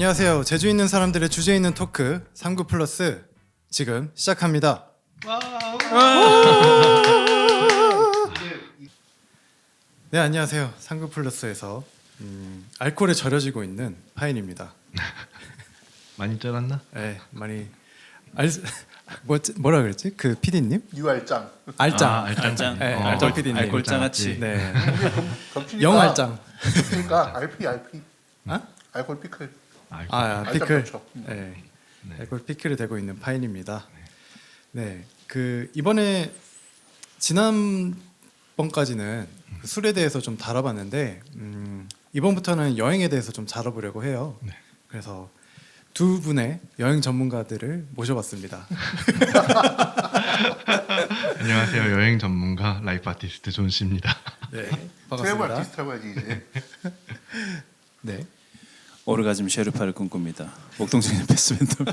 안녕하세요. 제주 있는 사람들의 주제 있는 토크 39 플러스 지금 시작합니다. 네, 안녕하세요. 39 플러스에서 알코올에 절여지고 있는 파인입니다. 많이 쩔었나? 네, 많이 뭐라 그랬지? 그 PD님? 유알짱. 알짱. 알짱. 네, 알짱 PD님. 알콜짱 같이. 네. 겹치니까 영알짱. 그러니까 RP. 어? 알콜 피클. 아, 피클. 겹쳐. 네. 알코올 피클을 대고 있는 파인입니다. 네. 그 이번에 지난번까지는 그 술에 대해서 좀 다뤄봤는데 이번부터는 여행에 대해서 좀 다뤄보려고 해요. 네. 그래서 두 분의 여행 전문가들을 모셔봤습니다. 안녕하세요. 여행 전문가 라이프 아티스트 존 씨입니다. 네, 트래블 반갑습니다. 아티스트라고 해야지 이제. 네. 오르가즘 셰르파를 꿈꿉니다. 목동적인 패스맨들.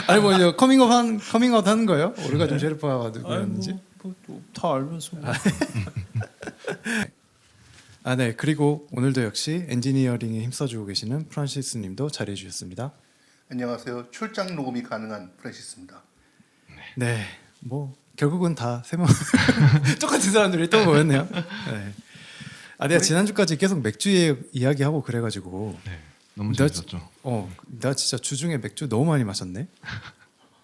아니 뭐 이제 커밍아웃 하는 거예요? 우리가 좀 셰르파가 누구였는지. 다 알면서. 아, 네. 그리고 오늘도 역시 엔지니어링에 힘써주고 계시는 프란시스님도 자리해 주셨습니다. 안녕하세요. 출장 녹음이 가능한 프란시스입니다. 네. 뭐 결국은 다 세 명 똑같은 사람들이 또 모였네요. 네. 아, 내가 지난주까지 계속 맥주 이야기하고 그래가지고 네, 너무 나 재밌었죠. 나 진짜 주중에 맥주 너무 많이 마셨네.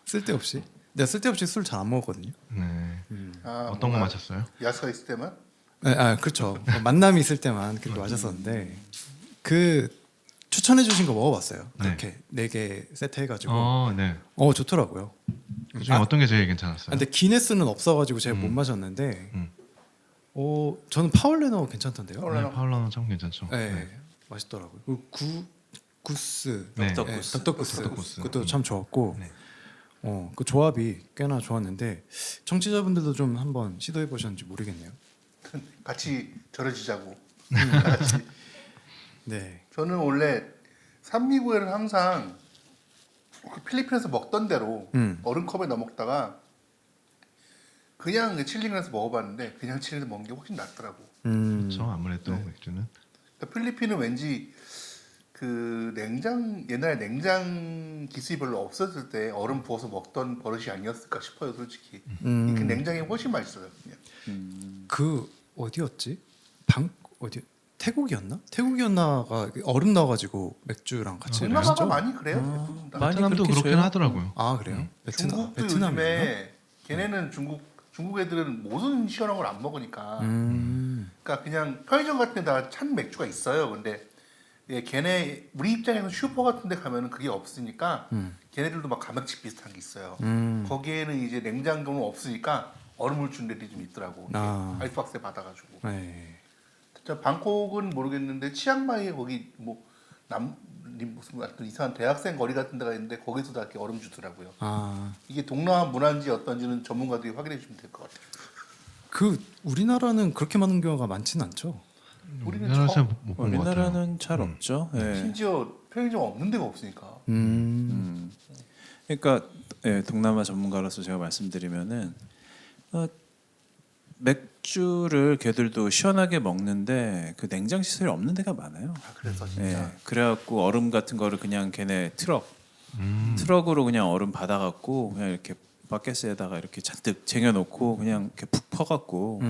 쓸데없이. 내가 쓸데없이 술 잘 안 먹었거든요. 네. 아, 어떤 거 뭔가 마셨어요? 야스가 있을 때만. 네, 아, 그렇죠. 만남이 있을 때만 그렇게 마셨었는데 그 추천해 주신 거 먹어봤어요. 그렇게 4개 세트 해가지고 네. 좋더라고요. 그중에 어떤 게 제일 괜찮았어요? 근데 기네스는 없어가지고 제가 못 마셨는데 음. 저는 파울레너 괜찮던데요. 파울레너. 네, 파울라는 참 괜찮죠. 네, 맛있더라고요. 그리고 구스, 네. 덕덕구스. 덕덕구스, 덕덕구스. 그것도 참 좋았고, 네. 그 조합이 꽤나 좋았는데 청취자분들도 좀 한번 시도해 보셨는지 모르겠네요. 같이 절여지자고. 음. 같이. 네, 저는 원래 산미구이를 항상 그 필리핀에서 먹던 대로 얼음컵에 넣어 먹다가 그냥 칠링을 해서 먹어봤는데 그냥 칠링해서 먹는 게 훨씬 낫더라고. 그렇죠. 아무래도 네. 맥주는. 그러니까 필리핀은 왠지 그 옛날에 냉장 기술이 별로 없었을 때 얼음 부어서 먹던 버릇이 아니었을까 싶어요, 솔직히. 그 냉장이 훨씬 맛있어요, 그냥. 그 어디였지? 태국이었나? 태국이었나가 얼음 넣어가지고 맥주랑 같이 동남아가 마셨죠? 많이 그래요. 대부분 다. 많이 베트남도 그렇게 그렇긴 줘요. 하더라고요. 아, 그래요? 중국도 베트남이었나? 요즘에 걔네는 중국 애들은 모든 시원한 걸 안 먹으니까 그러니까 그냥 편의점 같은 데다 찬 맥주가 있어요. 근데 걔네 우리 입장에서 슈퍼 같은 데 가면은 그게 없으니까 걔네들도 막 가맥집 비슷한 게 있어요. 거기에는 이제 냉장고는 없으니까 얼음을 준 데들이 좀 있더라고. 아. 아이스박스에 받아가지고. 네. 진짜 방콕은 모르겠는데 치앙마이에 거기 무슨 하여튼 이상한 대학생 거리 같은 데가 있는데 거기서 다 이렇게 얼음 주더라고요. 아, 이게 동남아 문화인지 어떤지는 전문가들이 확인해 주시면 될 것 같아요. 그 우리나라는 그렇게 많은 경우가 많지는 않죠. 우리는 우리나라에서 처음, 못본 것 같아요. 우리나라는 잘 없죠. 예. 심지어 편의점 없는 데가 없으니까. 그러니까 동남아 전문가로서 제가 말씀드리면은 맥주를 걔들도 시원하게 먹는데 그 냉장 시설이 없는 데가 많아요. 아, 그래서 진짜 예. 그래갖고 얼음 같은 거를 그냥 걔네 트럭으로 그냥 얼음 받아갖고 그냥 이렇게 바켓에다가 이렇게 잔뜩 쟁여놓고 그냥 이렇게 푹 퍼갖고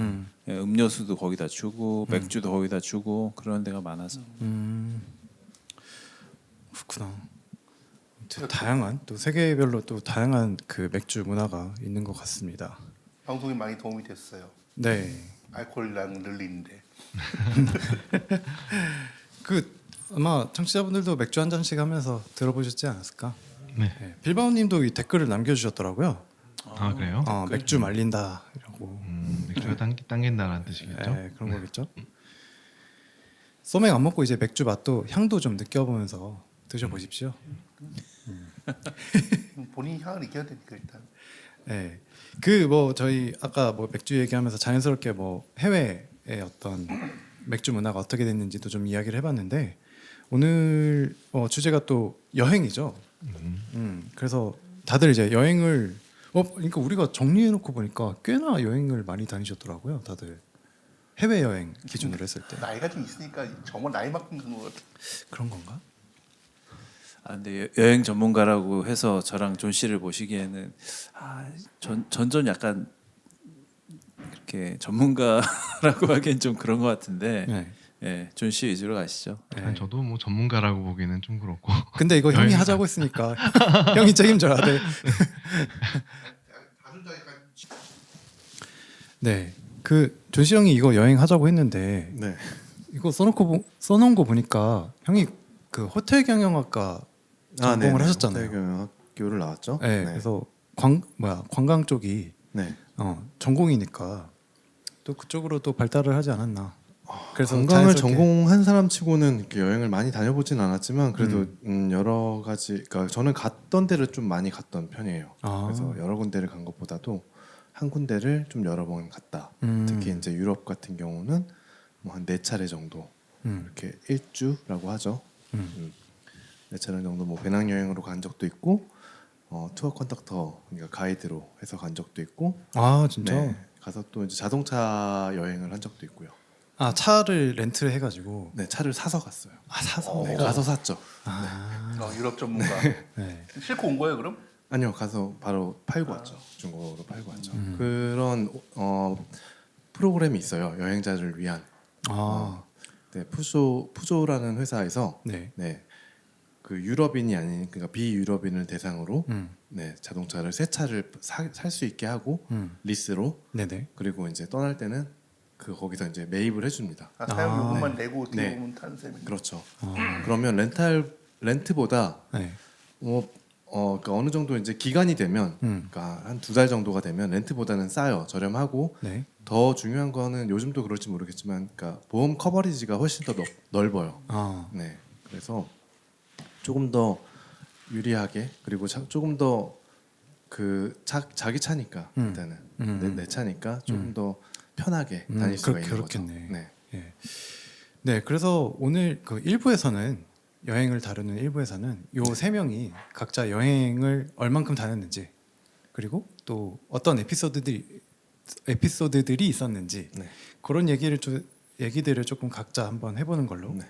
음료수도 거기다 주고 맥주도 거기다 주고 그런 데가 많아서. 그렇구나. 아무튼 다양한 또 세계별로 또 다양한 그 맥주 문화가 있는 것 같습니다. 방송이 많이 도움이 됐어요. 네. 알코올량 늘리는데. 그 아마 청취자분들도 맥주 한 잔씩 하면서 들어보셨지 않았을까? 네. 네. 빌바오님도 이 댓글을 남겨주셨더라고요. 아, 그래요? 맥주 말린다 이라고. 맥주가 당긴다라는 뜻이겠죠? 네, 그런 거겠죠. 소맥 안 먹고 이제 맥주 맛도 향도 좀 느껴보면서 드셔보십시오. 본인 향을 이겨야 되니까 일단. 네, 그 뭐 저희 아까 뭐 맥주 얘기하면서 자연스럽게 뭐 해외의 어떤 맥주 문화가 어떻게 됐는지도 좀 이야기를 해봤는데 오늘 주제가 또 여행이죠. 그래서 다들 이제 여행을 그러니까 우리가 정리해놓고 보니까 꽤나 여행을 많이 다니셨더라고요, 다들. 해외 여행 기준으로 했을 때. 나이가 좀 있으니까 정말 나이만큼 그런 것 같아. 그런 건가? 근데 여행 전문가라고 해서 저랑 존 씨를 모시기에는 전전 약간 이렇게 전문가라고 하기엔 좀 그런 것 같은데 네. 예, 존 씨 위주로 가시죠. 아니, 저도 뭐 전문가라고 보기는 좀 그렇고. 근데 이거 형이 여행 하자고 했으니까 형이 책임져야 돼. 네. 그 존시 형이 이거 여행 하자고 했는데 네. 이거 써놓은 거 보니까 형이 그 호텔 경영학과 전공을 네네. 하셨잖아요. 호텔경영학교를 나왔죠. 네. 그래서 관광 쪽이 네. 전공이니까 또 그쪽으로 또 발달을 하지 않았나. 그래서 관광을 자연스럽게- 전공한 사람치고는 이렇게 여행을 많이 다녀보진 않았지만 그래도 음. 여러 가지. 그러니까 저는 갔던 데를 좀 많이 갔던 편이에요. 아. 그래서 여러 군데를 간 것보다도 한 군데를 좀 여러 번 갔다. 특히 이제 유럽 같은 경우는 뭐 한 4차례 정도 이렇게 일주라고 하죠. 음. 4차례 정도 뭐 배낭여행으로 간 적도 있고 투어 컨덕터 그러니까 가이드로 해서 간 적도 있고 아 진짜. 네, 가서 또 이제 자동차 여행을 한 적도 있고요. 아 차를 렌트를 해가지고. 네, 차를 사서 갔어요. 사서. 네, 가서 샀죠. 유럽 전문가. 네. 싣고 온 거예요 그럼? 아니요, 가서 바로 팔고 왔죠. 중고로 팔고 왔죠. 그런 프로그램이 있어요. 여행자를 위한. 네, 푸조라는 회사에서 네. 네, 그 유럽인이 아닌 그러니까 비유럽인을 대상으로 네, 자동차를 새 차를 살 수 있게 하고 리스로 네네. 그리고 이제 떠날 때는 그 거기서 이제 매입을 해줍니다. 사용 요금만 네. 내고 네. 들어오면 타는 셈이. 그렇죠. 그러면 렌트보다 네. 그러니까 어느 정도 이제 기간이 되면, 그러니까 한 2달 정도가 되면 렌트보다는 싸요, 저렴하고. 네. 더 중요한 거는 요즘도 그럴지 모르겠지만, 그러니까 보험 커버리지가 훨씬 더 넓어요. 아. 네, 그래서 조금 더 유리하게 그리고 조금 더 그 자기 차니까 일단은 내 차니까 조금 더 편하게 다닐 수가 있는 거죠. 그렇겠네. 네. 예. 네, 그래서 오늘 그 1부에서는 여행을 다루는 1부에서는 요 세 명이 각자 여행을 얼만큼 다녔는지 그리고 또 어떤 에피소드들이 있었는지 네. 그런 얘기들을 조금 각자 한번 해보는 걸로 네.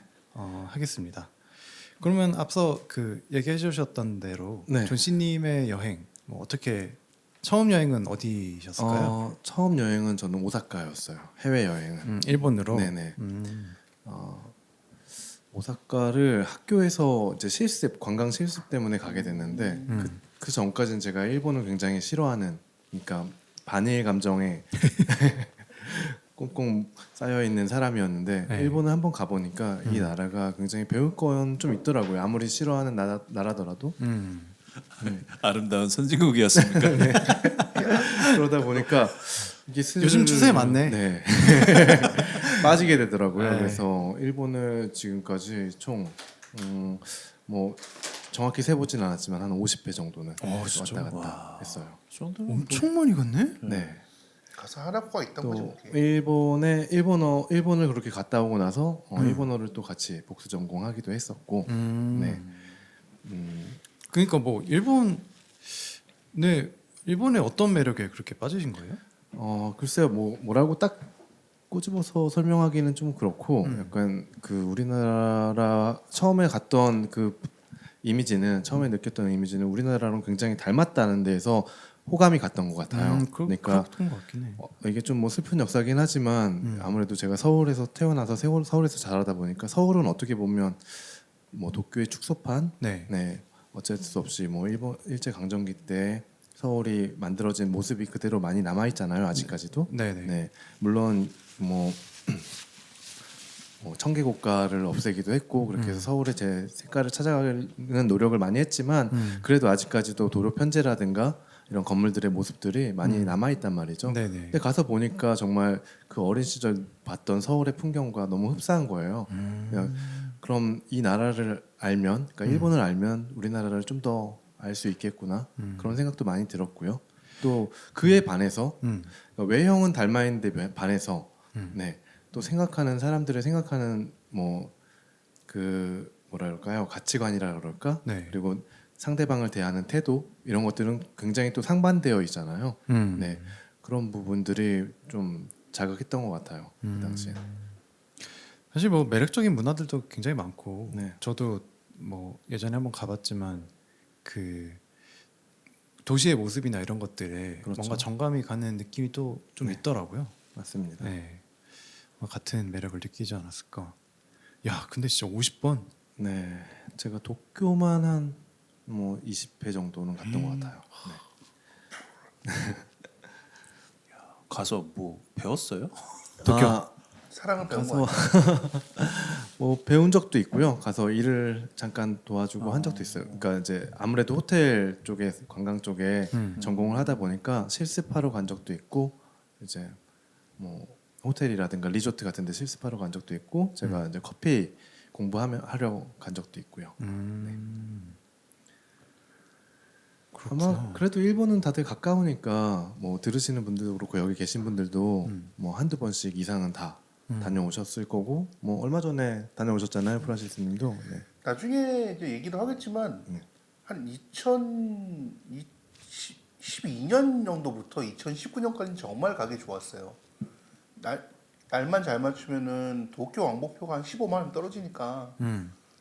하겠습니다. 그러면 앞서 그 얘기해 주셨던 대로 네. 존 씨님의 여행 뭐 어떻게 처음 여행은 어디셨을까요? 처음 여행은 저는 오사카였어요. 해외 여행은. 일본으로. 네네. 오사카를 학교에서 이제 관광 실습 때문에 가게 됐는데 그 전까지는 제가 일본을 굉장히 싫어하는, 그러니까 반일 감정에 꽁꽁 쌓여 있는 사람이었는데 네. 일본을 한번 가보니까 이 나라가 굉장히 배울 건 좀 있더라고요. 아무리 싫어하는 나라더라도. 아름다운 선진국이었습니까? 그러다 보니까 이게 요즘 추세 맞네. 네. 빠지게 되더라고요. 네. 그래서 일본을 지금까지 총 뭐 정확히 세보진 않았지만 한 50회 정도는 진짜? 왔다 갔다 했어요. 그 정도면 엄청 많이 갔네. 네. 가서 하라고가 있던 거지. 또 뭐. 일본을 그렇게 갔다 오고 나서 일본어를 또 같이 복수 전공하기도 했었고. 네. 그러니까 뭐 일본의 어떤 매력에 그렇게 빠지신 거예요? 글쎄요, 뭐라고 딱 꼬집어서 설명하기는 좀 그렇고 약간 그 우리나라 처음에 갔던 그 처음에 느꼈던 이미지는 우리나라랑 굉장히 닮았다는 데에서 호감이 갔던 것 같아요. 그러니까 그런 것 같긴 해. 이게 좀 뭐 슬픈 역사긴 하지만 아무래도 제가 서울에서 태어나서 서울에서 자라다 보니까 서울은 어떻게 보면 뭐 도쿄의 축소판, 네. 어쩔 수 없이 뭐 일제 강점기 때 서울이 만들어진 모습이 그대로 많이 남아 있잖아요, 아직까지도. 네네. 네, 물론 뭐 청계곡가를 없애기도 했고 그렇게 해서 서울의 제 색깔을 찾아가는 노력을 많이 했지만 그래도 아직까지도 도로 편제라든가 이런 건물들의 모습들이 많이 남아 있단 말이죠. 네네. 근데 가서 보니까 정말 그 어린 시절 봤던 서울의 풍경과 너무 흡사한 거예요. 그냥 그럼 이 나라를 알면, 그러니까 일본을 알면 우리나라를 좀 더 알 수 있겠구나 그런 생각도 많이 들었고요. 또 그에 반해서 그러니까 외형은 닮아 있는데 반해서 네, 또 사람들의 생각하는 뭐 그 뭐라 그럴까요, 가치관이라 그럴까, 네. 그리고 상대방을 대하는 태도 이런 것들은 굉장히 또 상반되어 있잖아요. 네, 그런 부분들이 좀 자극했던 것 같아요. 그 당시에. 사실 뭐 매력적인 문화들도 굉장히 많고 네. 저도 뭐 예전에 한번 가봤지만 그 도시의 모습이나 이런 것들에 그렇죠. 뭔가 정감이 가는 느낌이 또 좀 네. 있더라고요. 맞습니다. 네, 같은 매력을 느끼지 않았을까. 야, 근데 진짜 50번. 네, 제가 도쿄만 한 뭐 20회 정도는 갔던 것 같아요. 네. 가서 뭐 배웠어요? 도쿄. 사랑을 배운 가서 거 같아요. 뭐 배운 적도 있고요. 가서 일을 잠깐 도와주고 한 적도 있어요. 그러니까 이제 아무래도 호텔 쪽에 관광 쪽에 전공을 하다 보니까 실습하러 간 적도 있고 이제 뭐 호텔이라든가 리조트 같은 데 실습하러 간 적도 있고 제가 이제 커피 공부하러 간 적도 있고요. 아마 그래도 일본은 다들 가까우니까 뭐 들으시는 분들도 그렇고 여기 계신 분들도 뭐 한두 번씩 이상은 다 다녀오셨을 거고 뭐 얼마 전에 다녀오셨잖아요, 프란시스님도. 네. 나중에 이제 얘기도 하겠지만 네. 한 2012년 정도부터 2019년까지 정말 가기 좋았어요. 날만 잘 맞추면은 도쿄 왕복표가 한 15만 원 떨어지니까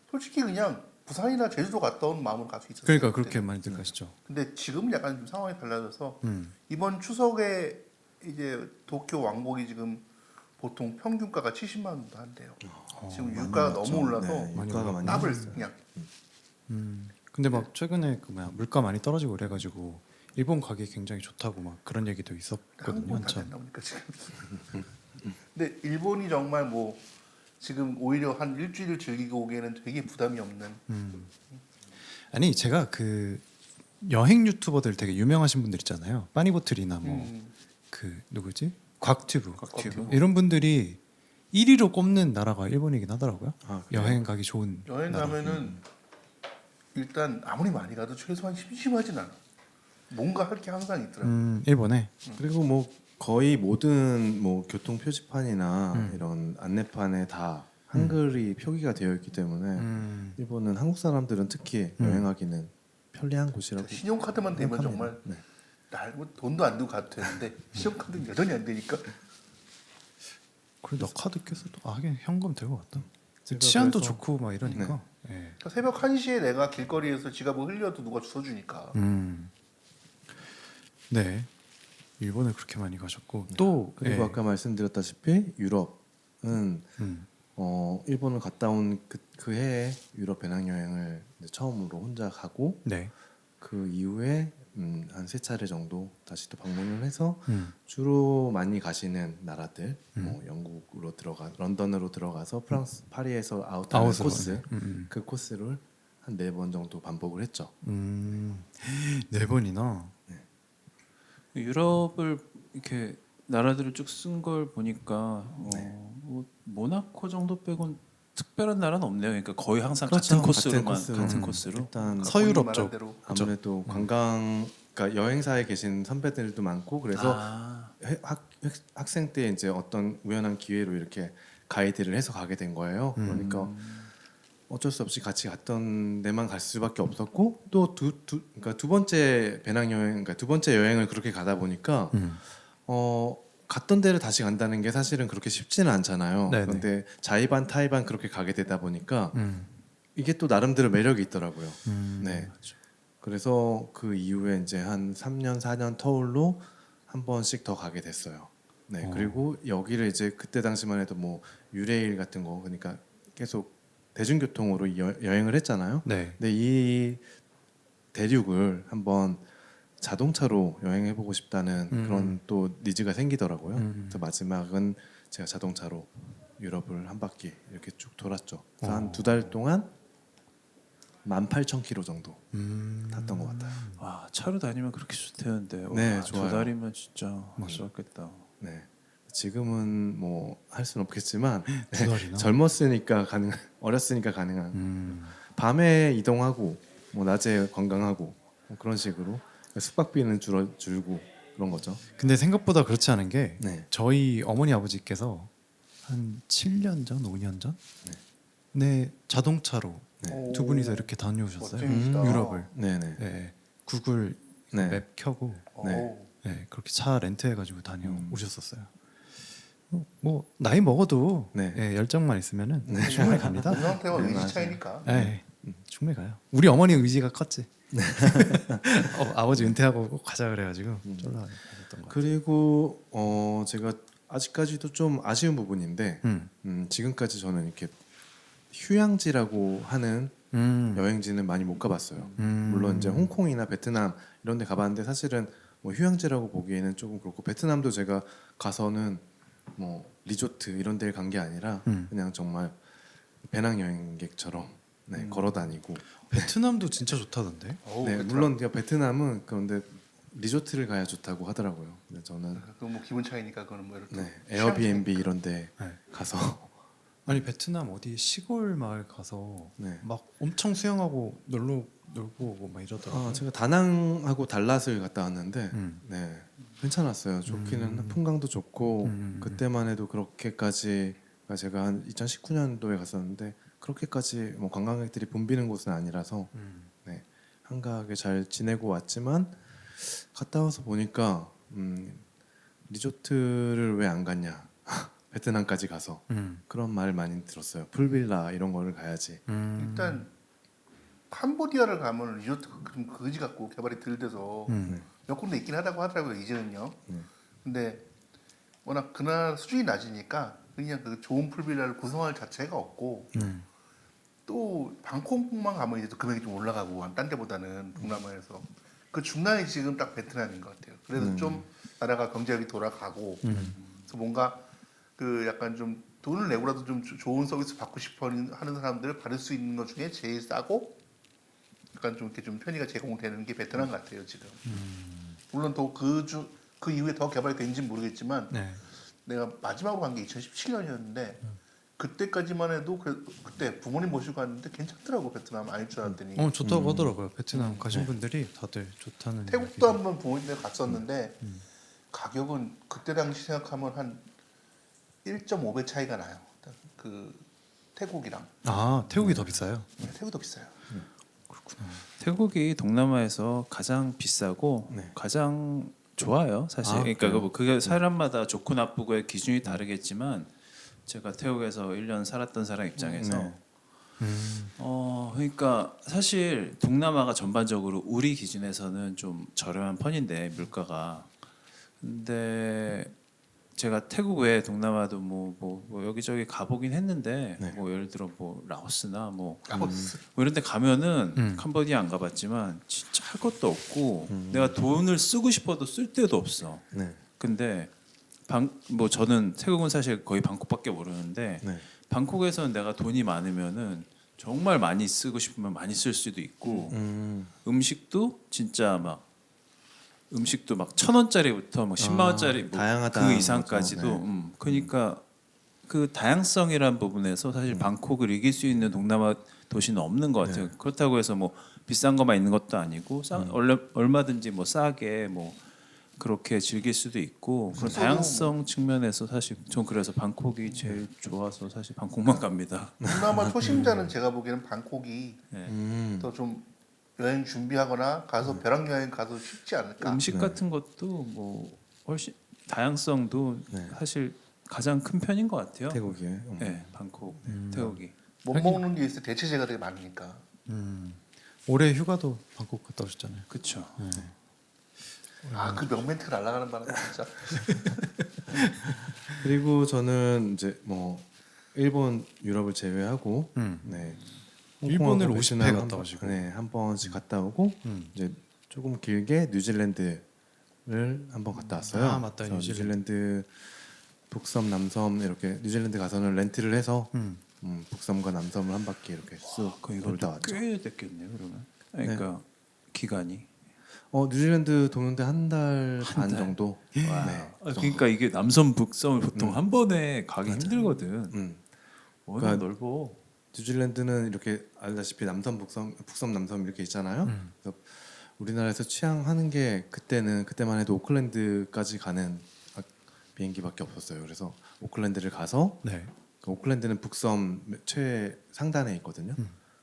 솔직히 그냥 부산이나 제주도 갔다 온 마음으로 갈 수 있었어요. 그러니까 그때. 그렇게 많이들 가시죠. 근데 지금 약간 좀 상황이 달라져서 이번 추석에 이제 도쿄 왕복이 지금 보통 평균가가 70만 원도 한대요. 지금 유가가 너무 올라서 네, 유가가 많이 더블 올랐어요. 그냥. 근데 막 최근에 그 뭐야 물가 많이 떨어지고 그래가지고 일본 가기 굉장히 좋다고 막 그런 얘기도 있었거든요. 한국은 다 한참. 된다 보니까 지금. 근데 일본이 정말 뭐 지금 오히려 한 일주일 즐기고 오기에는 되게 부담이 없는. 아니 제가 그 여행 유튜버들 되게 유명하신 분들 있잖아요. 빠니보틀이나 뭐 그 누구지? 곽튜브. 이런 분들이 1위로 꼽는 나라가 일본이긴 하더라고요. 아, 그래요? 여행 가기 좋은 여행 나라. 가면은 일단 아무리 많이 가도 최소한 심심하진 않아. 뭔가 할 게 항상 있더라고. 일본에. 그리고 뭐 거의 모든 뭐 교통 표지판이나 이런 안내판에 다 한글이 표기가 되어 있기 때문에 일본은 한국 사람들은 특히 여행하기는 편리한 곳이라고. 신용카드만 되면 생각합니다. 정말 네. 뭐 돈도 안 들고 가도 되는데 신용카드는 여전히 안 되니까. 그래 너 카드 껴서 또 하긴 현금 들고 갔다. 제가 치안도 그래서- 좋고 막 이러니까. 예. 그러니까 새벽 1시에 내가 길거리에서 지갑을 흘려도 누가 주워주니까. 네. 일본을 그렇게 많이 가셨고 또 그리고 예. 아까 말씀드렸다시피 유럽은 음. 일본을 갔다 온 그 해에 유럽 배낭여행을 이제 처음으로 혼자 가고 네. 그 이후에 한 3차례 정도 다시 또 방문을 해서 음. 주로 많이 가시는 나라들 뭐 영국으로 런던으로 들어가서 프랑스 파리에서 아웃하는 아웃으로, 코스 네. 그 코스를 한 4번 정도 반복을 했죠. 4번이나. 유럽을 이렇게 나라들을 쭉 쓴 걸 보니까 뭐 모나코 정도 빼곤 특별한 나라는 없네요. 그러니까 거의 항상 같은 코스로만 같은 코스로. 일단 서유럽 본인 쪽. 말한 대로. 아무래도 관광 그러니까 여행사에 계신 선배들도 많고 그래서 학생 때 이제 어떤 우연한 기회로 이렇게 가이드를 해서 가게 된 거예요. 그러니까 어쩔 수 없이 같이 갔던 데만 갈 수밖에 없었고 또 그러니까 두 번째 배낭여행 그러니까 두 번째 여행을 그렇게 가다 보니까 갔던 데를 다시 간다는 게 사실은 그렇게 쉽지는 않잖아요. 네네. 그런데 자의반 타의반 그렇게 가게 되다 보니까 이게 또 나름대로 매력이 있더라고요. 네. 그래서 그 이후에 이제 한 3년 4년 터울로 한 번씩 더 가게 됐어요. 네. 그리고 여기를 이제 그때 당시만 해도 뭐 유레일 같은 거 그러니까 계속 대중교통으로 여행을 했잖아요. 네. 근데 이 대륙을 한번 자동차로 여행해보고 싶다는 그런 또 니즈가 생기더라고요. 그래서 마지막은 제가 자동차로 유럽을 한 바퀴 이렇게 쭉 돌았죠. 그래서 한 2달 동안 18,000km 정도 탔던 것 같아요. 와 차로 다니면 그렇게 좋대는데 네, 와, 좋아요. 두 달이면 진짜 좋았겠다. 네. 지금은 뭐 할 수는 없겠지만 2달이나. 젊었으니까 어렸으니까 가능한. 밤에 이동하고 뭐 낮에 관광하고 뭐 그런 식으로 숙박비는 줄고 그런 거죠. 근데 생각보다 그렇지 않은 게 네. 저희 어머니 아버지께서 한 7년 전, 5년 전, 네 자동차로 네. 두 분이서 이렇게 다녀오셨어요. 멋쟁이시다. 유럽을. 네네. 네. 구글 네. 맵 켜고 네. 네, 그렇게 차 렌트해가지고 다녀오셨었어요. 뭐 나이 먹어도 네. 열정만 있으면은 충분히 갑니다. 그 상태와 네, 의지 맞아요. 차이니까. 네. 충분히 가요. 우리 어머니 의지가 컸지. 아버지 은퇴하고 꼭 가자 그래가지고 쫄라 가셨던 거. 그리고 제가 아직까지도 좀 아쉬운 부분인데 지금까지 저는 이렇게 휴양지라고 하는 여행지는 많이 못 가봤어요. 물론 이제 홍콩이나 베트남 이런 데 가봤는데 사실은 뭐 휴양지라고 보기에는 조금 그렇고 베트남도 제가 가서는 뭐 리조트 이런 데를 간 게 아니라 그냥 정말 배낭여행객처럼 걸어 다니고 베트남도 진짜 좋다던데. 어우, 네, 베트남. 물론 베트남은 그런데 리조트를 가야 좋다고 하더라고요. 근데 저는 그건 뭐 기분 차이니까 그거는 뭐 이렇게 에어비앤비 이런 데 네. 가서 아니 베트남 어디 시골 마을 가서 네. 막 엄청 수영하고 놀고 오고 막 이러더라고요. 제가 다낭하고 달랏을 갔다 왔는데 네, 괜찮았어요. 좋기는 풍광도 좋고 그때만 해도 그렇게까지 제가 한 2019년도에 갔었는데 그렇게까지 뭐 관광객들이 붐비는 곳은 아니라서 네, 한가하게 잘 지내고 왔지만 갔다 와서 보니까 리조트를 왜 안 갔냐 베트남까지 가서 그런 말 많이 들었어요. 풀빌라 이런 거를 가야지. 일단 캄보디아를 가면 리조트가 좀 거지 같고 개발이 덜 돼서 몇 군데 있긴 하다고 하더라고요 이제는요. 근데 워낙 그 나라 수준이 낮으니까 그냥 그 좋은 풀빌라를 구성할 자체가 없고 또 방콕만 가면 이제 또 금액이 좀 올라가고 딴 데보다는 동남아에서 그 중간이 지금 딱 베트남인 것 같아요. 그래서 좀 나라가 경제력이 돌아가고 그래서 뭔가 그 약간 좀 돈을 내고라도 좀 좋은 서비스 받고 싶어 하는 사람들을 받을 수 있는 것 중에 제일 싸고 약간 좀 이렇게 좀 편의가 제공되는 게 베트남 같아요 지금. 물론 또 그 이후에 더 개발이 되는지는 모르겠지만 네. 내가 마지막으로 간 게 2017년이었는데 그때까지만 해도 그때 부모님 모시고 갔는데 괜찮더라고 베트남 아닐 줄 알았더니 좋다고 하더라고요. 베트남 가신 분들이 다들 좋다는. 태국도 한번 부모님들 갔었는데 가격은 그때 당시 생각하면 한 1.5배 차이가 나요. 그 태국이랑 태국이 더 비싸요. 태국이 더 비싸요. 태국이 동남아에서 가장 비싸고 네. 가장 좋아요 사실. 그러니까 그래요? 뭐 그게 사람마다 좋고 나쁘고의 기준이 다르겠지만 제가 태국에서 1년 살았던 사람 입장에서 네. 그러니까 사실 동남아가 전반적으로 우리 기준에서는 좀 저렴한 편인데 물가가. 근데 제가 태국 외에 동남아도 뭐 여기저기 가보긴 했는데 네. 뭐 예를 들어 뭐 라오스나 뭐 라오스. 뭐 이런 데 가면은 캄보디아 안 가봤지만 진짜 할 것도 없고 내가 돈을 쓰고 싶어도 쓸 데도 없어. 네. 근데 뭐 저는 태국은 사실 거의 방콕밖에 모르는데 네. 방콕에서는 내가 돈이 많으면은 정말 많이 쓰고 싶으면 많이 쓸 수도 있고 음식도 진짜 막 음식도 막 1,000원짜리부터 막 10만 원짜리 뭐 다양하다는 그 이상까지도 거죠. 그러니까 그 다양성이란 부분에서 사실 방콕을 이길 수 있는 동남아 도시는 없는 것 같아요. 그렇다고 해서 뭐 비싼 것만 있는 것도 아니고 얼마든지 뭐 싸게 뭐 그렇게 즐길 수도 있고 그런 다양성 측면에서 사실 전 그래서 방콕이 제일 좋아서 사실 방콕만 갑니다. 동남아 초심자는 제가 보기에는 방콕이 네. 더 좀 여행 준비하거나 가서 벼락 여행 가도 쉽지 않을까. 음식 같은 것도 뭐 훨씬 다양성도 네. 사실 가장 큰 편인 것 같아요. 태국이에요. 네, 방콕, 태국이. 못 먹는 게 있어 대체제가 되게 많으니까. 올해 휴가도 방콕 갔다 오셨잖아요. 그렇죠. 그 명멘트가 날아가는 바람에 진짜. 그리고 저는 이제 뭐 일본, 유럽을 제외하고 네. 일본을 홍콩하고 50회 베트남 갔다 오시고. 네, 한 번씩 갔다 오고 이제 조금 길게 뉴질랜드를 한번 갔다 왔어요. 맞다, 그래서 뉴질랜드. 뉴질랜드 북섬, 남섬 이렇게 뉴질랜드 가서는 렌트를 해서 북섬과 남섬을 한 바퀴 이렇게 쑥 돌다 왔죠. 꽤 됐겠네요, 그러면. 그러니까 기간이. 뉴질랜드 도는데 한 달 반 달? 정도. 와. 네. 그러니까 이게 남섬 북섬을 보통 한 번에 가기 힘들거든. 워낙 그러니까 넓어. 뉴질랜드는 이렇게 알다시피 남섬, 북섬, 남섬 이렇게 있잖아요. 그래서 우리나라에서 취항하는 게 그때만 해도 오클랜드까지 가는 비행기밖에 없었어요. 그래서 오클랜드를 가서 네. 오클랜드는 북섬 최상단에 있거든요.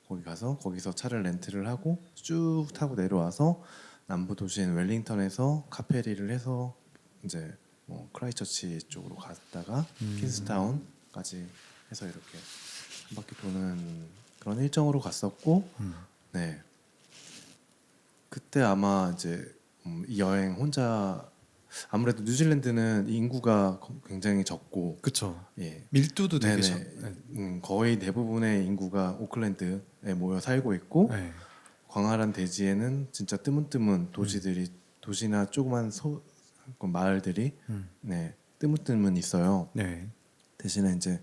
거기 가서 거기서 차를 렌트를 하고 쭉 타고 내려와서 남부 도시인 웰링턴에서 카페리를 해서 이제 뭐 크라이처치 쪽으로 갔다가 퀸스타운까지 해서 이렇게 한 바퀴 도는 그런 일정으로 갔었고, 네. 그때 아마 이제 이 여행 혼자 아무래도 뉴질랜드는 인구가 굉장히 적고, 그쵸. 예, 밀도도 되게 거의 대부분의 인구가 오클랜드에 모여 살고 있고, 네. 광활한 대지에는 진짜 뜨문뜨문 도시들이 도시나 조그만 그 마을들이 네, 뜨문뜨문 있어요. 네. 대신에 이제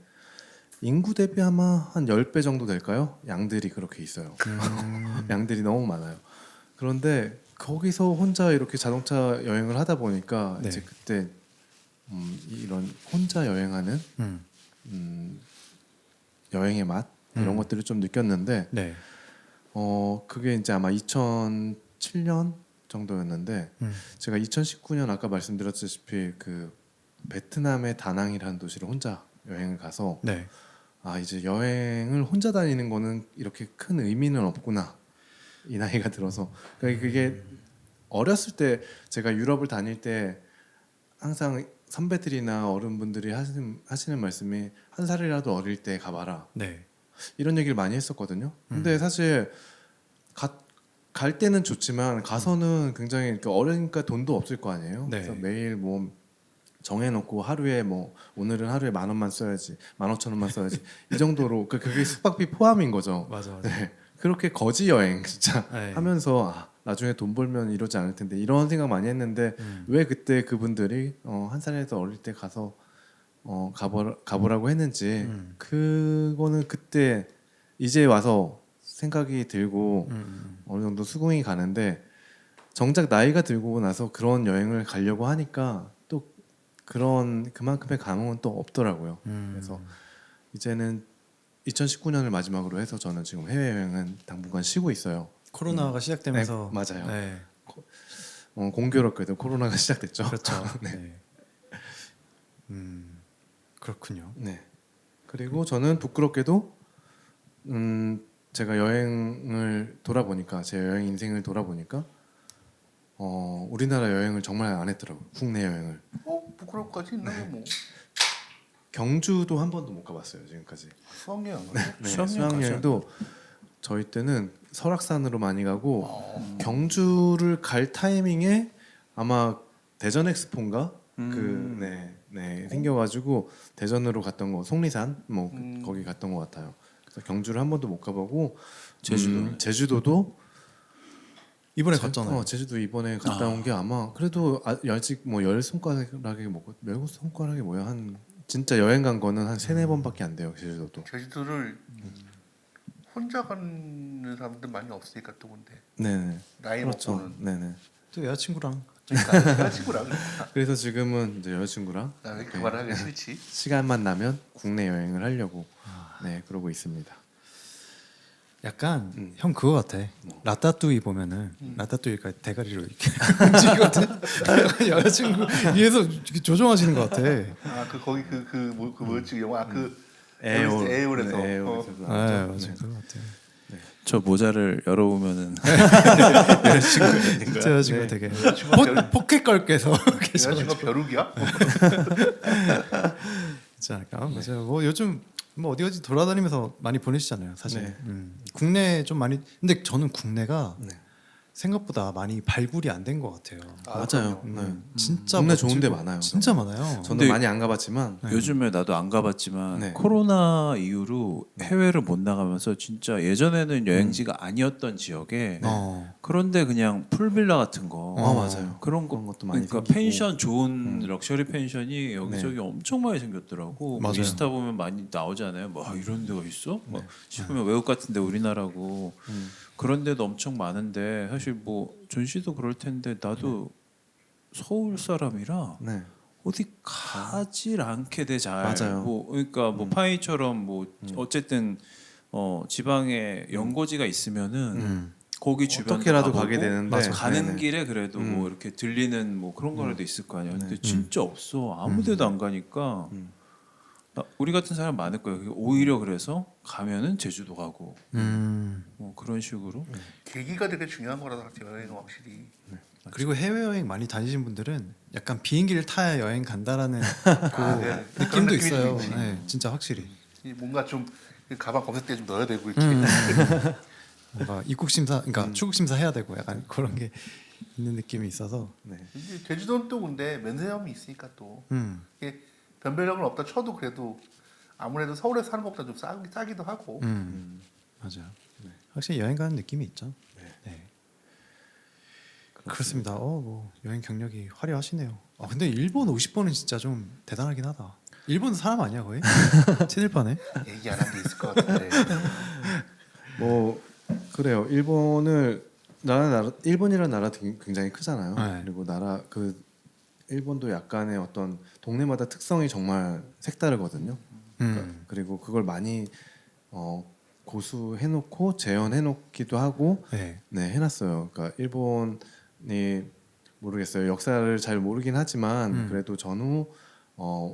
인구 대비 아마 한 10배 정도 될까요? 양들이 그렇게 있어요. 양들이 너무 많아요. 그런데 거기서 혼자 이렇게 자동차 여행을 하다 보니까 네. 이제 그때 이런 혼자 여행하는 여행의 맛 이런 것들을 좀 느꼈는데 네. 그게 이제 아마 2007년 정도였는데 제가 2019년 아까 말씀드렸다시피 그 베트남의 다낭이라는 도시를 혼자 여행을 가서 네. 아 이제 여행을 혼자 다니는 거는 이렇게 큰 의미는 없구나 이 나이가 들어서 그러니까 그게 어렸을 때 제가 유럽을 다닐 때 항상 선배들이나 어른분들이 하시는 말씀이 한 살이라도 어릴 때 가봐라 네. 이런 얘기를 많이 했었거든요. 근데 사실 갈 때는 좋지만 가서는 굉장히 어려니까 돈도 없을 거 아니에요. 네. 그래서 매일 뭐 정해놓고 하루에 뭐 오늘은 하루에 10,000원만 써야지, 15,000원만 써야지 이 정도로 그게 숙박비 포함인 거죠. 맞아. 네. 그렇게 거지 여행 진짜 네. 하면서 나중에 돈 벌면 이러지 않을 텐데 이런 생각 많이 했는데 왜 그때 그분들이 한 살에서 어릴 때 가서 가보라고 했는지 그거는 그때 이제 와서 생각이 들고 어느 정도 수긍이 가는데 정작 나이가 들고 나서 그런 여행을 가려고 하니까 또 그만큼의 감흥은 또 없더라고요. 그래서 이제는 2019년을 마지막으로 해서 저는 지금 해외여행은 당분간 쉬고 있어요. 코로나가 시작되면서 네, 맞아요. 네. 공교롭게도 코로나가 시작됐죠. 그렇죠. 네. 네. 그렇군요. 네. 그리고 저는 부끄럽게도 제가 여행을 돌아보니까 제 여행 인생을 돌아보니까 우리나라 여행을 정말 안 했더라고요. 국내 여행을. 부끄럽까지 있나 뭐. 경주도 한 번도 못 가봤어요 지금까지. 수학여행. 네, 수학여행 수학여행도 저희 때는 설악산으로 많이 가고 경주를 갈 타이밍에 아마 대전 엑스포인가 생겨가지고 대전으로 갔던 거 속리산 뭐 거기 갔던 것 같아요. 그래서 경주를 한 번도 못 가보고 제주도도 이번에 갔잖아요. 제주도 이번에 갔다 온 게 아마 그래도 아직 뭐 10손가락에 뭐 10손가락이 뭐야 한 진짜 여행 간 거는 한 3-4번밖에 안 돼요. 제주도도. 제주도를 혼자 가는 사람들 많이 없으니까 또 근데 네네. 나이 그렇죠. 먹고는 네네. 또 여자친구랑 그러니까 친구랑 그래서 지금은 이제 여자친구랑 나왜 그 말을 하기 싫지? 시간만 나면 국내 여행을 하려고 그러고 있습니다. 약간 형 그거 같아. 라따뚜이 보면은 라따뚜이가 대가리로 이렇게 움직이거든. 여자친구 위에서 이렇게 조종하시는 것 같아. 그 거기 그 뭐였지 영화 에어올. 에어올에서 네, 에어올에서 맞아 그거 같아. 저 모자를 열어보면은 진짜 여자친구 되게 여자친구가 포켓 걸께서 여자친구가 벼룩이야? 그렇지 않을까? 맞아요. 뭐 요즘 뭐 어디 돌아다니면서 많이 보내시잖아요, 사실. 네. 국내 좀 많이. 근데 저는 국내가 네. 생각보다 많이 발굴이 안 된 것 같아요. 맞아요. 그럼요. 네. 진짜 국내 멋지고 좋은데 많아요. 진짜 많아요. 저는 근데 많이 안 가봤지만 요즘에 나도 안 가봤지만 네. 코로나 이후로 해외를 못 나가면서 진짜 예전에는 여행지가 아니었던 지역에 그런데 그냥 풀빌라 같은 거 맞아요. 그런 것도 많이 그러니까 생기고. 펜션 좋은 럭셔리 펜션이 여기저기 엄청 많이 생겼더라고. 뭐 맞아요. 인스타 보면 많이 나오잖아요. 뭐 이런 데가 있어? 막 싶으면 외국 같은데 우리나라고 그런 데도 엄청 많은데 사실 뭐 존 씨도 그럴 텐데 나도 서울 사람이라 네. 어디 가질 않게 돼 잘. 맞아요. 뭐 그러니까 뭐 파이처럼 뭐 어쨌든 지방에 연고지가 있으면은 거기 주변 어떻게라도 가게 되는데 맞아. 가는 네네. 길에 그래도 뭐 이렇게 들리는 뭐 그런 거라도 있을 거 아니야. 근데 진짜 없어. 아무데도 안 가니까 우리 같은 사람 많을 거예요. 오히려 그래서 가면은 제주도 가고 뭐 그런 식으로. 계기가 되게 중요한 거라서 여행은 확실히. 그리고 해외여행 많이 다니신 분들은 약간 비행기를 타야 여행 간다라는 그 네. 그런 느낌도 느낌이 있어요. 좀 있지. 네, 진짜 확실히. 뭔가 좀 가방 검색대 좀 넣어야 되고 이렇게. 뭔가 입국 심사, 그러니까 출국 심사 해야 되고 약간 그런 게 있는 느낌이 있어서. 네. 이제 제주도는 또 근데 면세점이 있으니까 또 음, 이게 변별력은 없다 쳐도 그래도 아무래도 서울에서 사는 것보다 좀 싸기도 하고. 맞아요. 확실히 여행 가는 느낌이 있죠. 네. 그렇습니다. 뭐 여행 경력이 화려하시네요. 근데 일본 50번은 진짜 좀 대단하긴 하다. 일본 사람 아니야 거의? 친일파네. 얘기 안 한 게 있을 것 같은데. 뭐 그래요. 일본이라는 나라 굉장히 크잖아요. 네. 그리고 나라 그 일본도 약간의 어떤 동네마다 특성이 정말 색다르거든요. 그리고 그걸 많이 고수해놓고 재현해놓기도 하고 네. 네 해놨어요. 그러니까 일본이 모르겠어요. 역사를 잘 모르긴 하지만 그래도 전후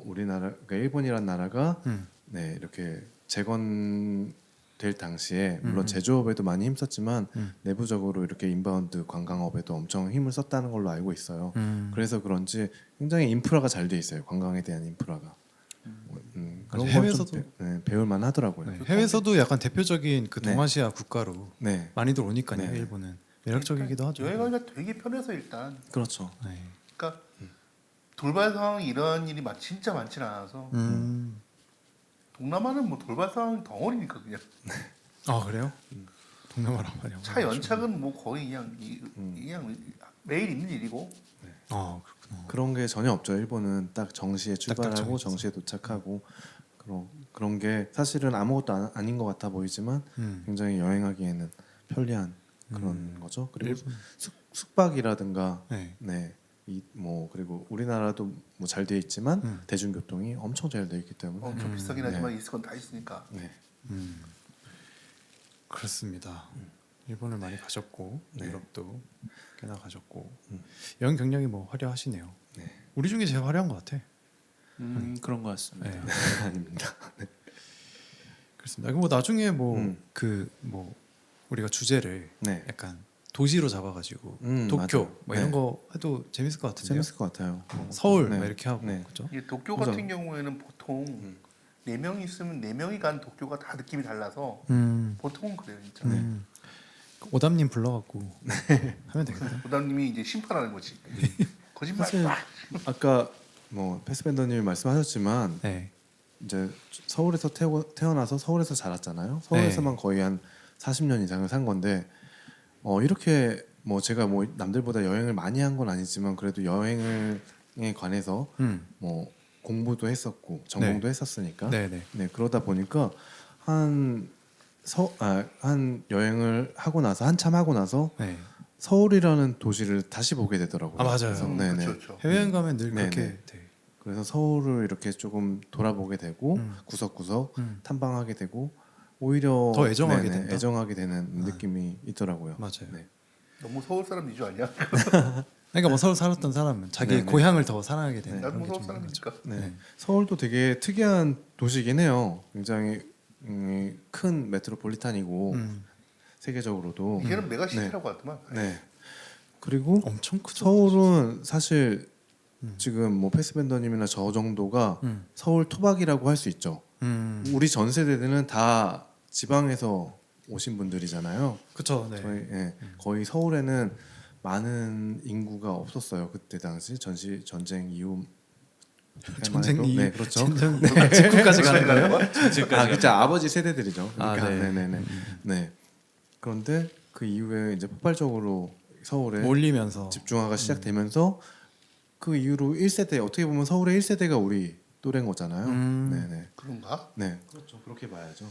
우리나라 그러니까 일본이란 나라가 네 이렇게 재건될 당시에 물론 제조업에도 많이 힘썼지만 내부적으로 이렇게 인바운드 관광업에도 엄청 힘을 썼다는 걸로 알고 있어요. 그래서 그런지 굉장히 인프라가 잘 돼 있어요. 관광에 대한 인프라가. 그런 맞아요. 걸좀 배울만 하더라고요. 네. 해외에서도 약간 대표적인 그 네. 동아시아 국가로 네, 많이들 오니까요. 네. 일본은 매력적이기도 하죠. 여행하기가 되게 편해서 일단. 그렇죠. 네. 그러니까 돌발 상황이 이런 일이 진짜 많지는 않아서 동남아는 뭐 돌발 상황이 덩어리니까 그냥 그래요? 동남아란 말이야. 차 연착은 뭐 거의 그냥 그냥 매일 있는 일이고. 그렇구나. 그런 게 전혀 없죠. 일본은 딱 정시에 출발하고 정해져서. 정시에 도착하고 그런 게 사실은 아무것도 아닌 것 같아 보이지만 굉장히 여행하기에는 편리한 그런 거죠. 그리고 숙박이라든가 네. 네. 그리고 우리나라도 뭐 잘 돼 있지만 대중교통이 엄청 잘 돼 있기 때문에 엄청 비싸긴 하지만 있을 건 다 있으니까. 네. 그렇습니다. 일본을 많이 가셨고 유럽도 꽤나 가셨고 여행 경력이 뭐 화려하시네요. 우리 중에 제일 화려한 것 같아. 그런 것 같습니다. 네. 아닙니다. 그렇습니다. 뭐 나중에 뭐 우리가 주제를 네. 약간 도시로 잡아가지고 도쿄 맞아요. 뭐 이런 네. 거 해도 재밌을 것 같은데요. 재밌을 것 같아요. 서울 네. 막 이렇게 하고 네. 그죠? 이게 도쿄 그죠. 같은 경우에는 보통 4명이 있으면 4명이 간 도쿄가 다 느낌이 달라서 보통은 그래요 진짜. 오담님 불러갖고 하면 되겠다. 부담님이 이제 심판하는 거지. 거짓말. 사실 아까 뭐 패스밴더님이 말씀하셨지만 네. 이제 서울에서 태어나서 서울에서 자랐잖아요. 서울에서만 거의 한 40년 이상을 산 건데 이렇게 뭐 제가 뭐 남들보다 여행을 많이 한 건 아니지만 그래도 여행에 관해서 뭐 공부도 했었고 전공도 했었으니까 네네. 네 그러다 보니까 한 여행을 하고 나서 한참 하고 나서 네. 서울이라는 도시를 다시 보게 되더라고요. 맞아요. 그래서, 네네. 그렇죠. 해외여행 가면 늘 네네. 그렇게 돼. 그래서 서울을 이렇게 조금 돌아보게 되고 구석구석 탐방하게 되고 오히려 더 애정하게 네네, 된다? 애정하게 되는 느낌이 있더라고요. 맞아요. 네. 너무 서울 사람 위주 아니야? 그러니까 뭐 서울 살았던 사람은 자기 네네. 고향을 더 사랑하게 되는 나도 그런 뭐 게 서울 좀 있는 거죠. 사람이니까. 네. 서울도 되게 특이한 도시긴 해요. 굉장히 큰 메트로폴리탄이고 세계적으로도 이게는 메가시티라고 하더만. 네. 그리고 엄청 크죠. 서울은 사실 지금 뭐 패스밴더님이나 저 정도가 서울 토박이라고 할 수 있죠. 우리 전 세대들은 다 지방에서 오신 분들이잖아요. 그렇죠. 네. 거의 서울에는 많은 인구가 없었어요. 그때 당시 전쟁 이후 전쟁 이후 네 그렇죠. 직후까지 가는 거예요? 아 진짜 아버지 세대들이죠. 그러니까 네. 네네네. 네. 그런데 그 이후에 이제 폭발적으로 서울에 몰리면서 집중화가 시작되면서 그 이후로 1세대 어떻게 보면 서울의 1세대가 우리 또래인 거잖아요. 네네. 그런가? 네 그렇죠. 그렇게 봐야죠.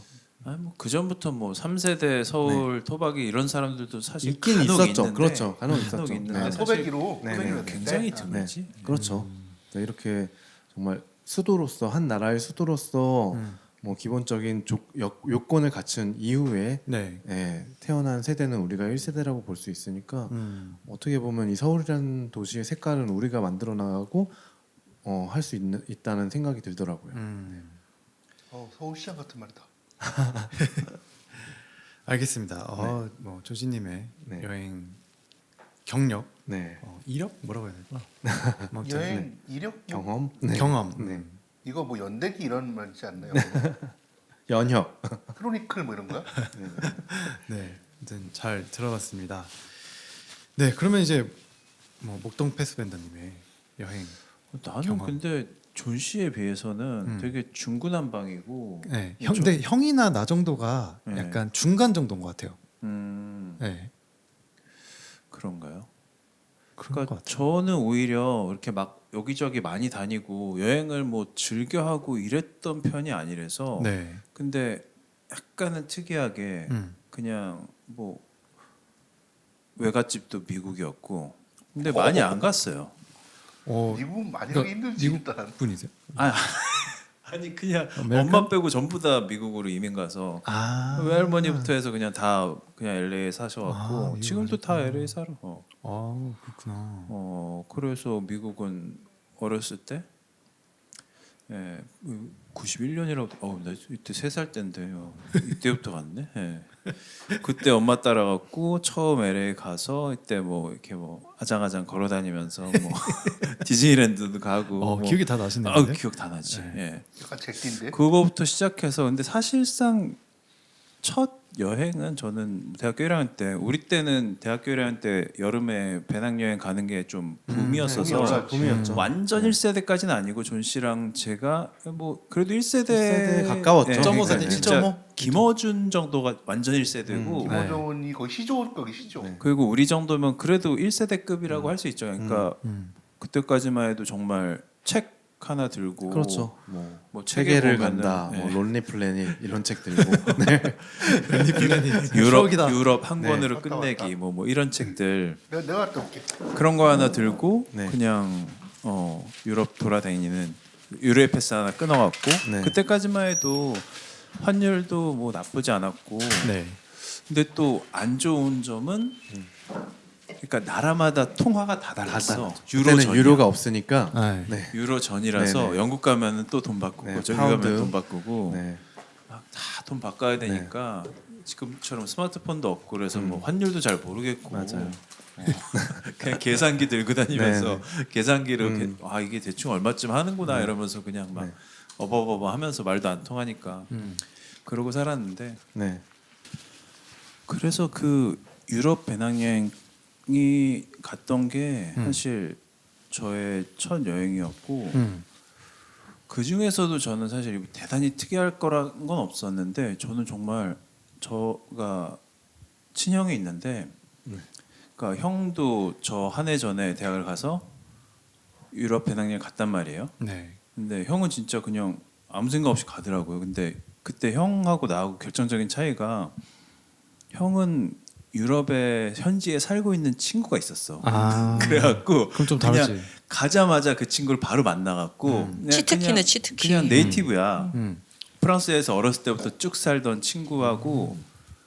그 전부터 뭐 3세대 서울 토박이 이런 사람들도 사실 있긴 간혹 있었죠. 있는데, 그렇죠. 간혹 있었죠. 있는데 네. 사실 소백이로 네, 소백이로 네. 굉장히 됐는데. 드물지. 그렇죠. 네, 이렇게 정말 수도로서 한 나라의 수도로서 뭐 기본적인 요건을 갖춘 이후에 네. 태어난 세대는 우리가 1세대라고 볼 수 있으니까 어떻게 보면 이 서울이라는 도시의 색깔은 우리가 만들어 나가고 할 수 있다는 생각이 들더라고요. 서울시장 같은 말이다. 알겠습니다. 뭐 조지님의 네. 여행 경력, 네. 이력 뭐라고 해야 될까? 뭐 아무튼 여행 이력 경험. 경험. 네. 이거 뭐 연대기 이런 말이지 않나요? 연혁. 크로니클 뭐 이런 거야? 네, 아무튼 잘 들어봤습니다. 네, 그러면 이제 뭐 목동 패스밴더님의 여행. 나는 경험. 근데 존 씨에 비해서는 되게 중구난방이고. 네, 근데 형이나 나 정도가 네. 약간 중간 정도인 것 같아요. 음, 네, 그런가요? 그런 그러니까 것 같아요. 저는 오히려 이렇게 막 여기저기 많이 다니고 여행을 뭐 즐겨 하고 이랬던 편이 아니라서. 네, 근데 약간은 특이하게 그냥 뭐 외갓집도 미국이었고. 근데 많이 안 갔어요. 미국 많이 그러니까 가기 힘들지 미국 일단. 분이세요? 아니 그냥 아메리칸? 엄마 빼고 전부 다 미국으로 이민 가서 아, 외할머니부터 해서 그냥 다 그냥 LA에 사셔갖고 아, 미국 지금도 다 LA 살아. 아, 그렇구나. 그래서 미국은 어렸을 때, 91년이라고, 나 이때 3살 때인데요. 이때부터 갔네. 예. 그때 엄마 따라갔고 처음 LA 가서 이때 뭐 이렇게 뭐 아장아장 걸어다니면서 뭐 디즈니랜드도 가고. 뭐. 기억이 다 나시네요. 기억 다 나지. 예. 약간 잭인데. 그거부터 시작해서 근데 사실상 첫 여행은 저는 대학교 1학년 때 우리 때는 대학교 1학년 때 여름에 배낭여행 가는 게 좀 붐이었어서 붐이었죠. 완전 1세대까지는 아니고 존 씨랑 제가 뭐 그래도 1세대 1세대에 가까웠죠. 1.5 그러니까. 세대, 진짜 1.5? 김어준 정도가 완전 1세대고 김호준이 거의 시조 거기 시조. 그리고 우리 정도면 그래도 1세대급이라고 할 수 있죠. 그러니까 그때까지만 해도 정말 책 하나 들고 그렇죠. 뭐 세계를 보면은, 간다. 예. 뭐 론리 플래닛 이런 책 들고. 네. 유럽 한 권으로 갔다 끝내기 왔다. 뭐 이런 책들 내가 갔다 올게. 그런 거 하나 들고 네. 그냥 유럽 돌아다니는 유로에 패스 하나 끊어갖고 네. 그때까지만 해도 환율도 뭐 나쁘지 않았고 네. 근데 또 안 좋은 점은 그러니까 나라마다 통화가 다 달랐어. 그때는 유로가 없으니까. 아, 네. 유로 전이라서 네네. 영국 가면은 또 돈 바꾸고 네, 저기 파운드. 가면 돈 바꾸고 네. 다 돈 바꿔야 되니까 지금처럼 스마트폰도 없고 그래서 뭐 환율도 잘 모르겠고 맞아요. 그냥 계산기 들고 다니면서 네, 계산기로 이게 대충 얼마쯤 하는구나 이러면서 그냥 막 네. 어버버버 하면서 말도 안 통하니까 그러고 살았는데 네. 그래서 그 유럽 배낭여행이 갔던 게 사실 저의 첫 여행이었고 그 중에서도 저는 사실 대단히 특이할 거란 건 없었는데 저는 정말 저가 친형이 있는데 그러니까 형도 저 한 해 전에 대학을 가서 유럽 배낭여행 갔단 말이에요. 네. 근데 형은 진짜 그냥 아무 생각 없이 가더라고요. 근데 그때 형하고 나하고 결정적인 차이가 형은 유럽에 현지에 살고 있는 친구가 있었어. 아, 그래갖고 그럼 좀 그냥 다르지. 가자마자 그 친구를 바로 만나갖고 그냥 치트키네, 치트키. 그냥 네이티브야. 음. 프랑스에서 어렸을 때부터 쭉 살던 친구하고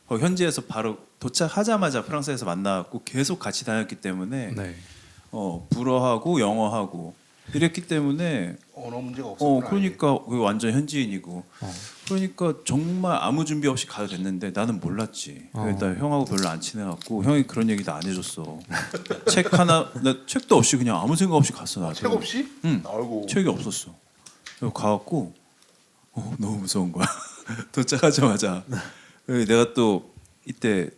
현지에서 바로 도착하자마자 프랑스에서 만나갖고 계속 같이 다녔기 때문에 네. 불어하고 영어하고 이랬기 때문에 언어 문제가 없었구나. 그러니까 그 완전 현지인이고 그러니까 정말 아무 준비 없이 가도 됐는데 나는 몰랐지. 그러니까 형하고 별로 안 친해갖고 형이 그런 얘기도 안 해줬어. 책 하나 나 책도 없이 그냥 아무 생각 없이 갔어 나도. 책 없이? 응. 아이고. 책이 없었어. 그래서 가갖고 너무 무서운 거야. 도착하자마자 내가 또 이때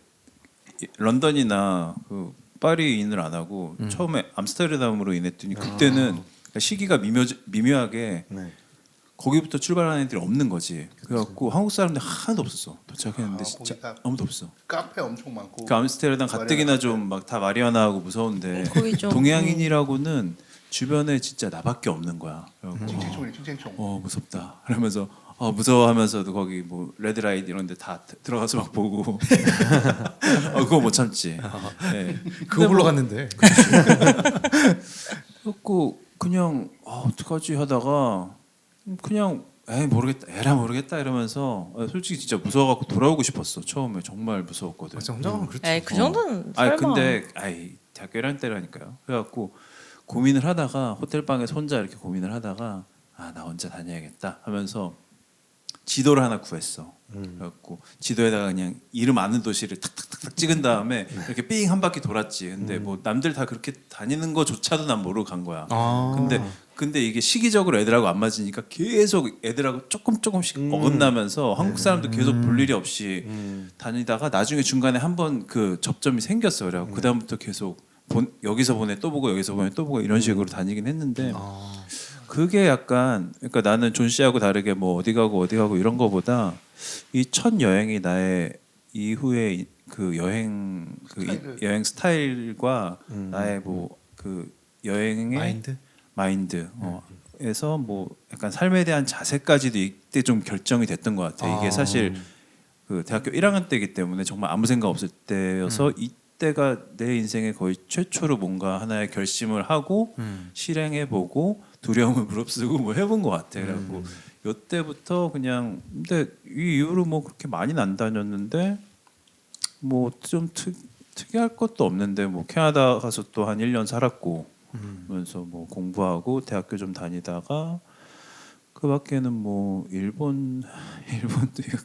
런던이나 그 파리 인을 안 하고 처음에 암스테르담으로 인했더니 그때는 시기가 미묘하게 네. 거기부터 출발하는 애들이 없는 거지. 그래갖고 한국 사람들 하나도 없었어. 도착했는데 아, 진짜 거기가 아무도 없어. 카페 엄청 많고. 그 암스테르담 가뜩이나 좀 막 다 마리아나하고 무서운데 거기 좀, 동양인이라고는 주변에 진짜 나밖에 없는 거야. 그래갖고 칭칭총이네 칭칭총. 무섭다. 그러면서 무서워하면서도 거기 뭐 레드라이트 이런 데 다 들어가서 막 보고 그거 못 참지. 네. 그거 보러 갔는데. 그래갖고 그냥 어떡하지 하다가 그냥 모르겠다 에라 모르겠다 이러면서 솔직히 진짜 무서워갖고 돌아오고 싶었어. 처음에 정말 무서웠거든. 진짜 혼자 가면 그렇지. 에이 그 정도는 설마. 근데 대학교 1학년 때라니까요. 그래갖고 고민을 하다가 호텔 방에서 혼자 이렇게 고민을 하다가 나 혼자 다녀야겠다 하면서 지도를 하나 구했어. 그래갖고 지도에다가 그냥 이름 아는 도시를 탁탁탁탁 찍은 다음에 이렇게 삥 한 바퀴 돌았지. 근데 뭐 남들 다 그렇게 다니는 거조차도 난 모르고 간 거야. 근데 이게 시기적으로 애들하고 안 맞으니까 계속 애들하고 조금씩 어긋나면서 한국 사람도 계속 볼 일이 없이 다니다가 나중에 중간에 한번 그 접점이 생겼어. 그래갖고 그다음부터 계속 여기서 보내 또 보고 여기서 보내 또 보고 이런 식으로 다니긴 했는데 그게 약간 그러니까 나는 존 씨하고 다르게 뭐 어디 가고 이런 거보다 이 첫 여행이 나의 이후에 그 여행 여행 스타일과 나의 뭐 그 여행의 마인드에서 뭐 약간 삶에 대한 자세까지도 이때 좀 결정이 됐던 것 같아. 이게 사실 그 대학교 1학년 때이기 때문에 정말 아무 생각 없을 때여서 이때가 내 인생에 거의 최초로 뭔가 하나의 결심을 하고 실행해보고 두려움을 무릅쓰고 뭐 해본 것 같아. 그래갖고 이때부터 그냥 근데 이 이후로 뭐 그렇게 많이는 안 다녔는데 뭐 좀 특이할 것도 없는데 뭐 캐나다 가서 또 한 1년 살았고 그러면서 뭐 공부하고 대학교 좀 다니다가 그 밖에는 뭐 일본도 이거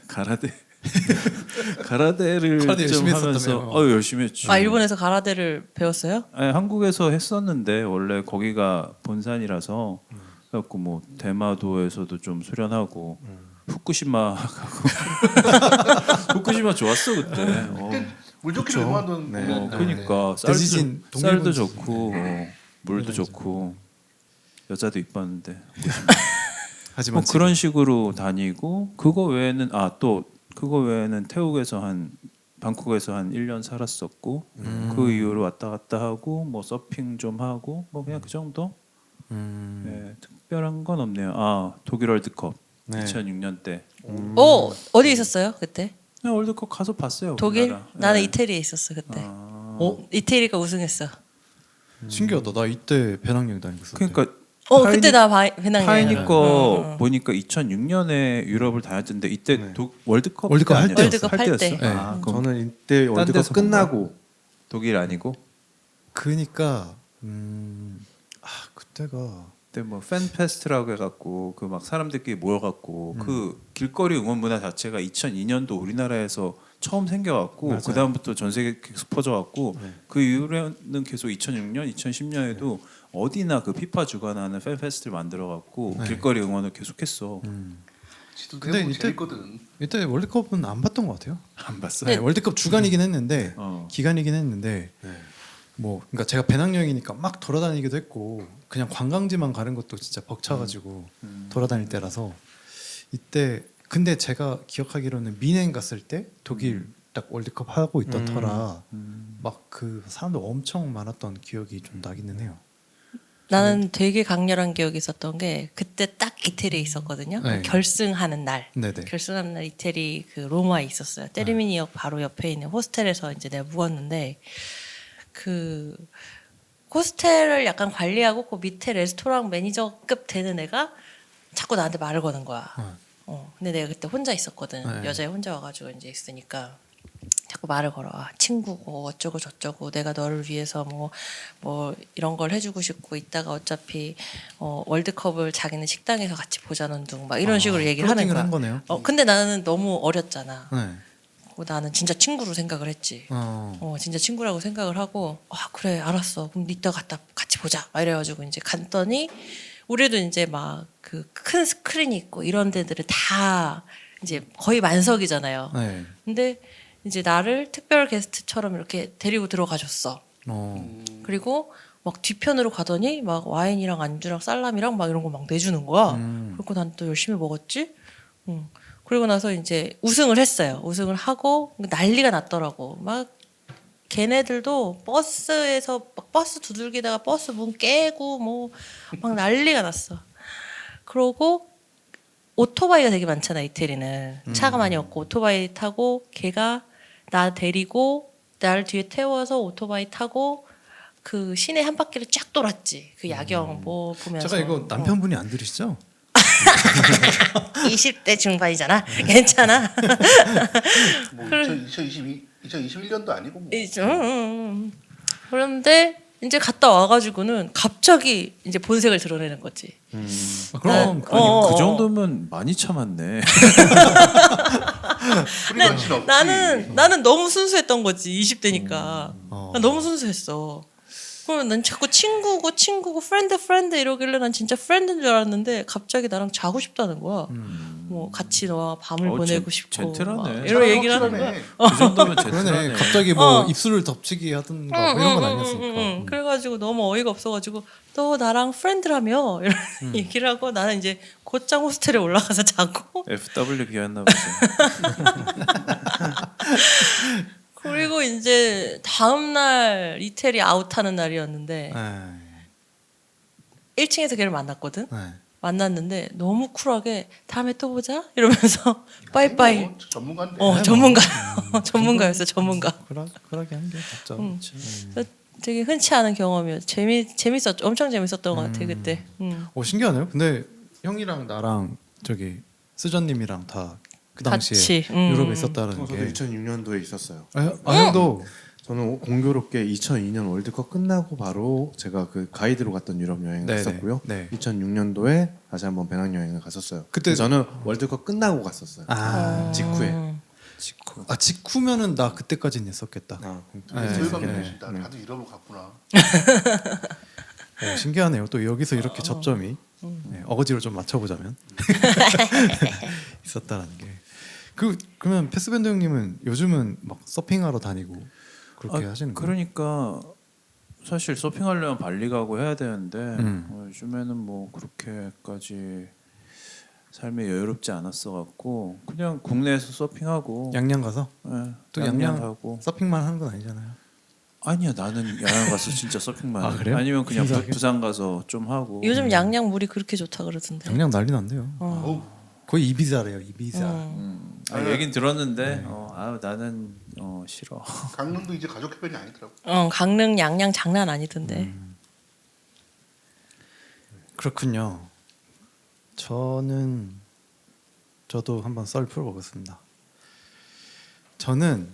가라데를 가라데 좀 열심히 하면서 했었다며요. 열심히 했지. 아 일본에서 가라데를 배웠어요? 아니, 한국에서 했었는데 원래 거기가 본산이라서 그래갖고 뭐 대마도에서도 좀 수련하고 후쿠시마 가고 후쿠시마 좋았어 그때. 물 좋게 유명하던 그러니까 대지진 쌀도 동일본 좋고 물도 좋고 여자도 이뻤는데 하지만 뭐 그런 식으로 다니고 그거 외에는 그거 외에는 태국에서 방콕에서 한 1년 살았었고 그 이후로 왔다 갔다 하고 뭐 서핑 좀 하고 뭐 그냥 그 정도. 네, 특별한 건 없네요. 독일 월드컵 2006년 때. 어디 있었어요 그때? 그냥 월드컵 가서 봤어요. 독일? 우리나라. 나는 네. 이태리에 있었어 그때. 이태리가 우승했어. 신기하다. 나 이때 배낭여행 다니고 있었대. 그러니까 그때 나 배낭여행. 파이니 거 보니까 2006년에 유럽을 다녔던데 이때 월드컵 월드컵 때 할 아니야? 때였어요. 월드컵 할 때. 그럼 저는 이때 월드컵 데서 본 끝나고 독일 아니고 그니까 그때가 그때 뭐 팬페스트라고 해갖고 그 막 사람들끼리 모여갖고 그 길거리 응원 문화 자체가 2002년도 우리나라에서 처음 생겨갖고 그 다음부터 전 세계 계속 퍼져갖고 그 이후로는 계속 2006년, 2010년에도 어디나 그 피파 주관하는 팬페스트를 만들어갖고 길거리 응원을 계속했어. 지도 근데 대부분 이때- 재밌거든. 이때 월드컵은 안 봤던 것 같아요. 안 봤어? 네, 월드컵 주간이긴 했는데 기간이긴 했는데 뭐 그러니까 제가 배낭여행이니까 막 돌아다니기도 했고 그냥 관광지만 가는 것도 진짜 벅차가지고 돌아다닐 때라서 이때 근데 제가 기억하기로는 미넨 갔을 때 독일 딱 월드컵 하고 있던 터라 막 그 사람들 엄청 많았던 기억이 좀 나기는 해요. 나는 되게 강렬한 기억이 있었던 게 그때 딱 이태리에 있었거든요. 네. 결승하는 날. 네네. 결승하는 날 이태리 그 로마에 있었어요. 테르미니역 바로 옆에 있는 호스텔에서 이제 내가 묵었는데 그 호스텔을 약간 관리하고 그 밑에 레스토랑 매니저급 되는 애가 자꾸 나한테 말을 거는 거야. 근데 내가 그때 혼자 있었거든. 네. 여자애 혼자 와가지고 이제 있으니까 자꾸 말을 걸어. 친구고 어쩌고 저쩌고 내가 너를 위해서 뭐 이런 걸 해주고 싶고 이따가 어차피 월드컵을 자기는 식당에서 같이 보자는 둥 막 이런 식으로 얘기를 하는 플러팅을 거야. 한 거네요. 근데 나는 너무 어렸잖아. 네. 나는 진짜 친구로 생각을 했지. 진짜 친구라고 생각을 하고 그래 알았어. 그럼 이따 갔다 같이 보자. 막 이래가지고 이제 갔더니 우리도 이제 막 그 큰 스크린이 있고 이런 데들은 다 이제 거의 만석이잖아요. 네. 근데 이제 나를 특별 게스트처럼 이렇게 데리고 들어가줬어. 그리고 막 뒤편으로 가더니 막 와인이랑 안주랑 살람이랑 막 이런 거 막 내주는 거야. 그리고 난 또 열심히 먹었지. 그리고 나서 이제 우승을 했어요. 우승을 하고 난리가 났더라고. 막 걔네들도 버스에서 막 버스 두들기다가 버스 문 깨고 뭐 막 난리가 났어. 그러고 오토바이가 되게 많잖아 이태리는. 차가 많이 없고 오토바이 타고 걔가 나 데리고 날 뒤에 태워서 오토바이 타고 그 시내 한 바퀴를 쫙 돌았지. 그 야경 뭐 보면서. 제가 이거 남편분이 안 들으시죠? 20대 중반이잖아. 괜찮아. 뭐 2021년도 아니고 뭐. 그런데 이제 갔다 와가지고는 갑자기 이제 본색을 드러내는 거지. 그럼 그 정도면 많이 참았네. 프리런치는 없지. 나는 너무 순수했던 거지 20대니까 어. 너무 순수했어. 그러면 난 자꾸 친구고 프렌드 이러길래 난 진짜 프렌드인 줄 알았는데 갑자기 나랑 자고 싶다는 거야. 뭐 같이 너와 밤을 보내고 싶고 젠틀하네. 막 이런 얘기를 하는 거야. 그 정도면 그러네. 젠틀하네. 갑자기 뭐 입술을 덮치기 하던가 뭐 이런 건 아니었으니까. 그래가지고 너무 어이가 없어가지고 너 나랑 프렌드라며 이런 얘기를 하고 나는 이제 곧장 호스텔에 올라가서 자고 FW 기였나 보지. 그리고 이제 다음 날 이태리 아웃하는 날이었는데 네. 1층에서 걔를 만났거든. 네. 만났는데 너무 쿨하게 다음에 또 보자 이러면서 빠이빠이. 뭐, 전문가인데. 전문가였어 전문가. 그러게 한 게 맞죠. 그래서 되게 흔치 않은 경험이었어. 재밌었죠. 엄청 재밌었던 것 같아 그때. 신기하네요. 근데 형이랑 나랑 저기 수전님이랑 다 그 당시에 같이, 유럽에 있었다는 저도 게. 2006년도에 있었어요. 형도 저는 공교롭게 2002년 월드컵 끝나고 바로 제가 그 가이드로 갔던 유럽 여행을 네네. 했었고요. 네. 2006년도에 다시 한번 배낭여행을 갔었어요. 그때- 저는 월드컵 끝나고 갔었어요. 직후에. 직후면은 나 그때까지는 있었겠다. 되게 네, 소유관계시다. 네. 다들 유럽을 갔구나. 신기하네요. 또 여기서 이렇게 접점이 어거지로 좀 맞춰보자면 있었다는 게. 그러면 패스밴드 형님은 요즘은 막 서핑하러 다니고 그렇게 하시는 거예요? 그러니까 사실 서핑하려면 발리 가고 해야 되는데 음. 요즘에는 뭐 그렇게까지 삶이 여유롭지 않았어 갖고 그냥 국내에서 서핑하고 양양 가서 예, 또 양양 하고 서핑만 하는 건 아니잖아요. 아니야 나는 양양 가서 진짜 서핑만 아, 해. 그래요? 아니면 그냥 신기하게? 부산 가서 좀 하고 요즘 양양 물이 그렇게 좋다 그러던데. 양양 난리 난대요. 어우, 거의 이비자래요. 이비자. 얘긴 들었는데 나는 싫어. 강릉도 이제 가족 해변이 아니더라고. 강릉 양양 장난 아니던데. 그렇군요. 저도 한번 썰 풀어보겠습니다. 저는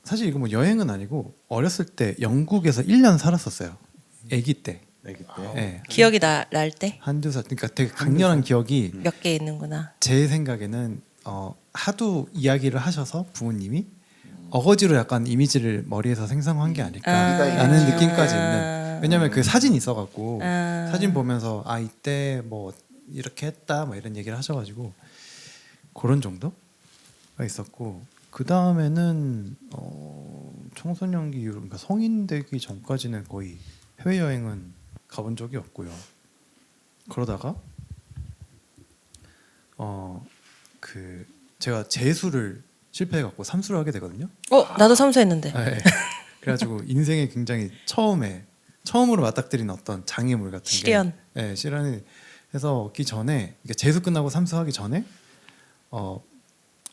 사실 이거 뭐 여행은 아니고 어렸을 때 영국에서 1년 살았었어요. 아기 때. 아기 때. 네. 기억이 날 때? 한두 살. 그러니까 되게 강렬한 기억이 몇 개 있는구나. 제 생각에는 하도 이야기를 하셔서 부모님이 어거지로 약간 이미지를 머리에서 생성한 게 아닐까라는 느낌까지 있는. 왜냐면 그 사진이 있어갖고 사진 보면서 이때 뭐 이렇게 했다 뭐 이런 얘기를 하셔가지고 그런 정도가 있었고 그 다음에는 청소년기 이후로 그러니까 성인 되기 전까지는 거의 해외 여행은 가본 적이 없고요. 그러다가 제가 재수를 실패해갖고 삼수를 하게 되거든요. 나도 삼수했는데. 네. 그래가지고 인생에 굉장히 처음으로 맞닥뜨린 어떤 장애물 같은 시련. 게, 네, 시련이 해서 얻기 전에, 그러니까 재수 끝나고 삼수하기 전에,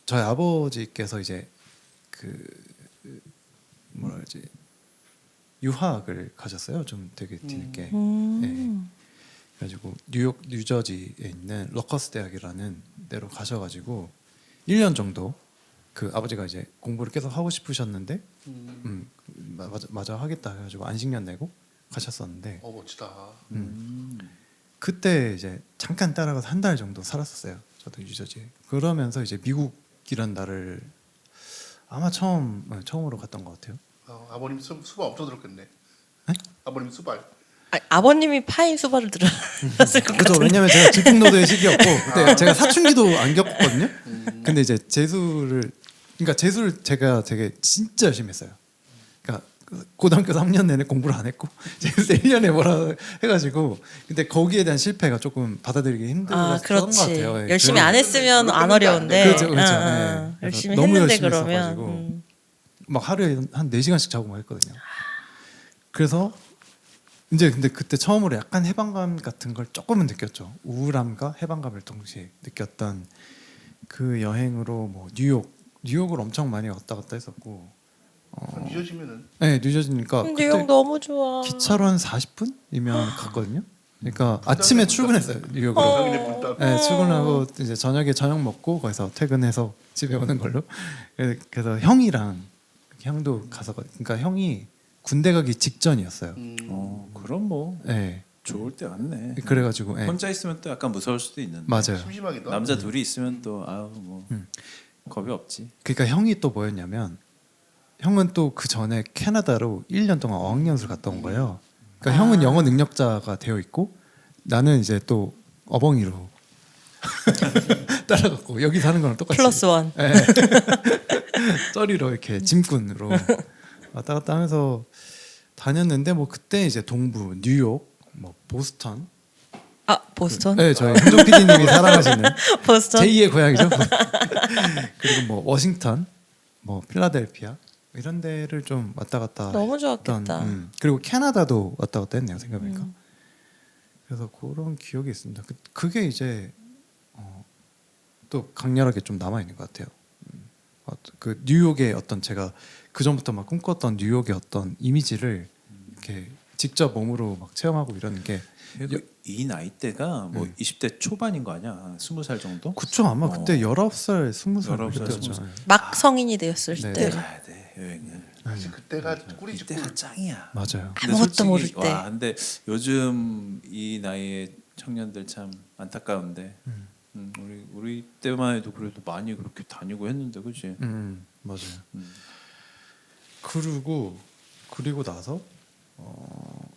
저희 아버지께서 이제 뭐라 그러지, 유학을 가셨어요. 좀 되게 뒤늦게. 네. 그래가지고 뉴저지에 있는 러커스 대학이라는 데로 가셔가지고 1년 정도 그 아버지가 이제 공부를 계속 하고 싶으셨는데 맞아 하겠다 해가지고 안식년 내고 가셨었는데 멋지다. 그때 이제 잠깐 따라가서 한 달 정도 살았었어요. 저도 뉴저지에. 그러면서 이제 미국이란 나라를 아마 처음으로 갔던 것 같아요. 아버님 수발 엄청 들었겠네. 네? 아버님 수발. 아버님이 파인 수발을 들었을 것 그죠. 같은데. 왜냐면 제가 질풍노도의 시기였고 그때 제가 사춘기도 안 겪었거든요. 근데 이제 재수를 제가 되게 진짜 열심히 했어요. 그러니까 고등학교 3년 내내 공부를 안 했고 재수 1년에 뭐라 해가지고 근데 거기에 대한 실패가 조금 받아들이기 힘들었던 것 그렇지. 같아요. 네. 열심히 안 했으면 안 어려운데. 그렇죠. 네. 열심히 너무 했는데 열심히 그러면. 했어가지고 막 하루에 한 4시간씩 자고 막 했거든요. 그래서 이제 근데 그때 처음으로 약간 해방감 같은 걸 조금은 느꼈죠. 우울함과 해방감을 동시에 느꼈던 그 여행으로 뭐 뉴욕을 엄청 많이 왔다 갔다 했었고. 뉴저지면은. 네, 뉴저지니까 뉴욕 너무 좋아. 기차로 한 40분이면 갔거든요. 그러니까 아침에 출근했어요 뉴욕으로. 당연히 문다. 네, 출근하고 이제 저녁에 저녁 먹고 거기서 퇴근해서 집에 오는 걸로. 그래서 형도 가서 그러니까 형이 군대 가기 직전이었어요. 그럼 뭐 네. 좋을 때 왔네. 그래가지고 네. 혼자 있으면 또 약간 무서울 수도 있는데. 맞아요. 심심하기도 하고. 남자 둘이 있으면 또 아우 뭐 겁이 없지. 그러니까 형이 또 뭐였냐면 형은 또 그 전에 캐나다로 1년 동안 어학연수를 갔다 온 거예요. 그러니까 형은 영어 능력자가 되어 있고 나는 이제 또 어벙이로 따라갔고 여기 사는 거랑 똑같이 플러스 원. 예. 쩌리로 이렇게 짐꾼으로 왔다 갔다 하면서 다녔는데 뭐 그때 이제 동부, 뉴욕, 뭐 보스턴. 아 보스턴? 네, 저희 현종 PD님이 사랑하시는 보스턴? 제2의 고향이죠. 그리고 뭐 워싱턴, 뭐 필라델피아 이런 데를 좀 왔다 갔다. 너무 좋았겠다. 그리고 캐나다도 왔다 갔다 했네요. 생각해보니까. 그래서 그런 기억이 있습니다. 그게 이제 또 강렬하게 좀 남아 있는 것 같아요. 그 뉴욕의 어떤 제가 그 전부터 막 꿈꿨던 뉴욕의 어떤 이미지를 이렇게 직접 몸으로 막 체험하고 이러는 게 그래도 이 나이대가 뭐 20대 초반인 거 아니야? 20살 정도? 그쵸 아마 그때 19살, 20살 19살, 그때였죠. 20살. 막 성인이 되었을 네, 때 네. 가야 돼 여행을. 사실 그때가 꿀이지 꿀. 이때가 짱이야. 맞아요. 근데 아무것도 솔직히, 모를 때. 와, 근데 요즘 이 나이의 청년들 참 안타까운데. 우리 때만 해도 그래도 많이 그렇게 다니고 했는데, 그렇지? 맞아요. 그리고 나서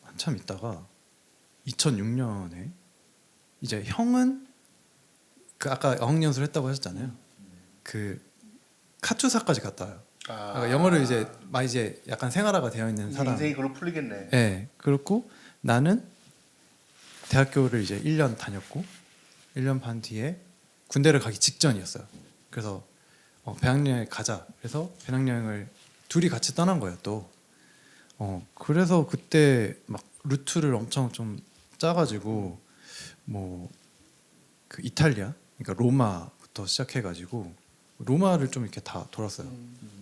한참 있다가 2006년에 이제 형은 그 아까 어학연수를 했다고 하셨잖아요. 그 카투사까지 갔다 와요. 그러니까 영어를 이제 약간 생활화가 되어 있는 사람. 인생이 그걸로 풀리겠네. 네. 그렇고 나는 대학교를 이제 1년 다녔고 1년 반 뒤에 군대를 가기 직전이었어요. 그래서 배낭여행 가자. 그래서 배낭여행을 둘이 같이 떠난 거예요. 또. 그래서 그때 막 루트를 엄청 좀 짜가지고 뭐 그 이탈리아, 그러니까 로마부터 시작해가지고 로마를 좀 이렇게 다 돌았어요.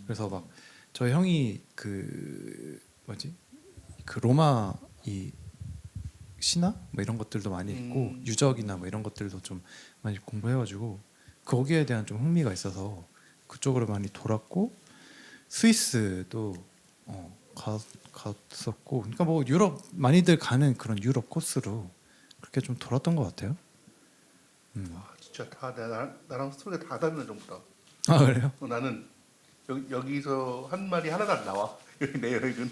그래서 막 저희 형이 그 뭐지 그 로마 이 신화 뭐 이런 것들도 많이 있고 유적이나 뭐 이런 것들도 좀 많이 공부해가지고 거기에 대한 좀 흥미가 있어서 그쪽으로 많이 돌았고 스위스도 갔었고 그러니까 뭐 유럽 많이들 가는 그런 유럽 코스로 그렇게 좀 돌았던 것 같아요. 진짜 다 나랑 스토리가 다 다른 정보다. 아 그래요? 나는 여기서 한 말이 하나도 안 나와. 내 여행은.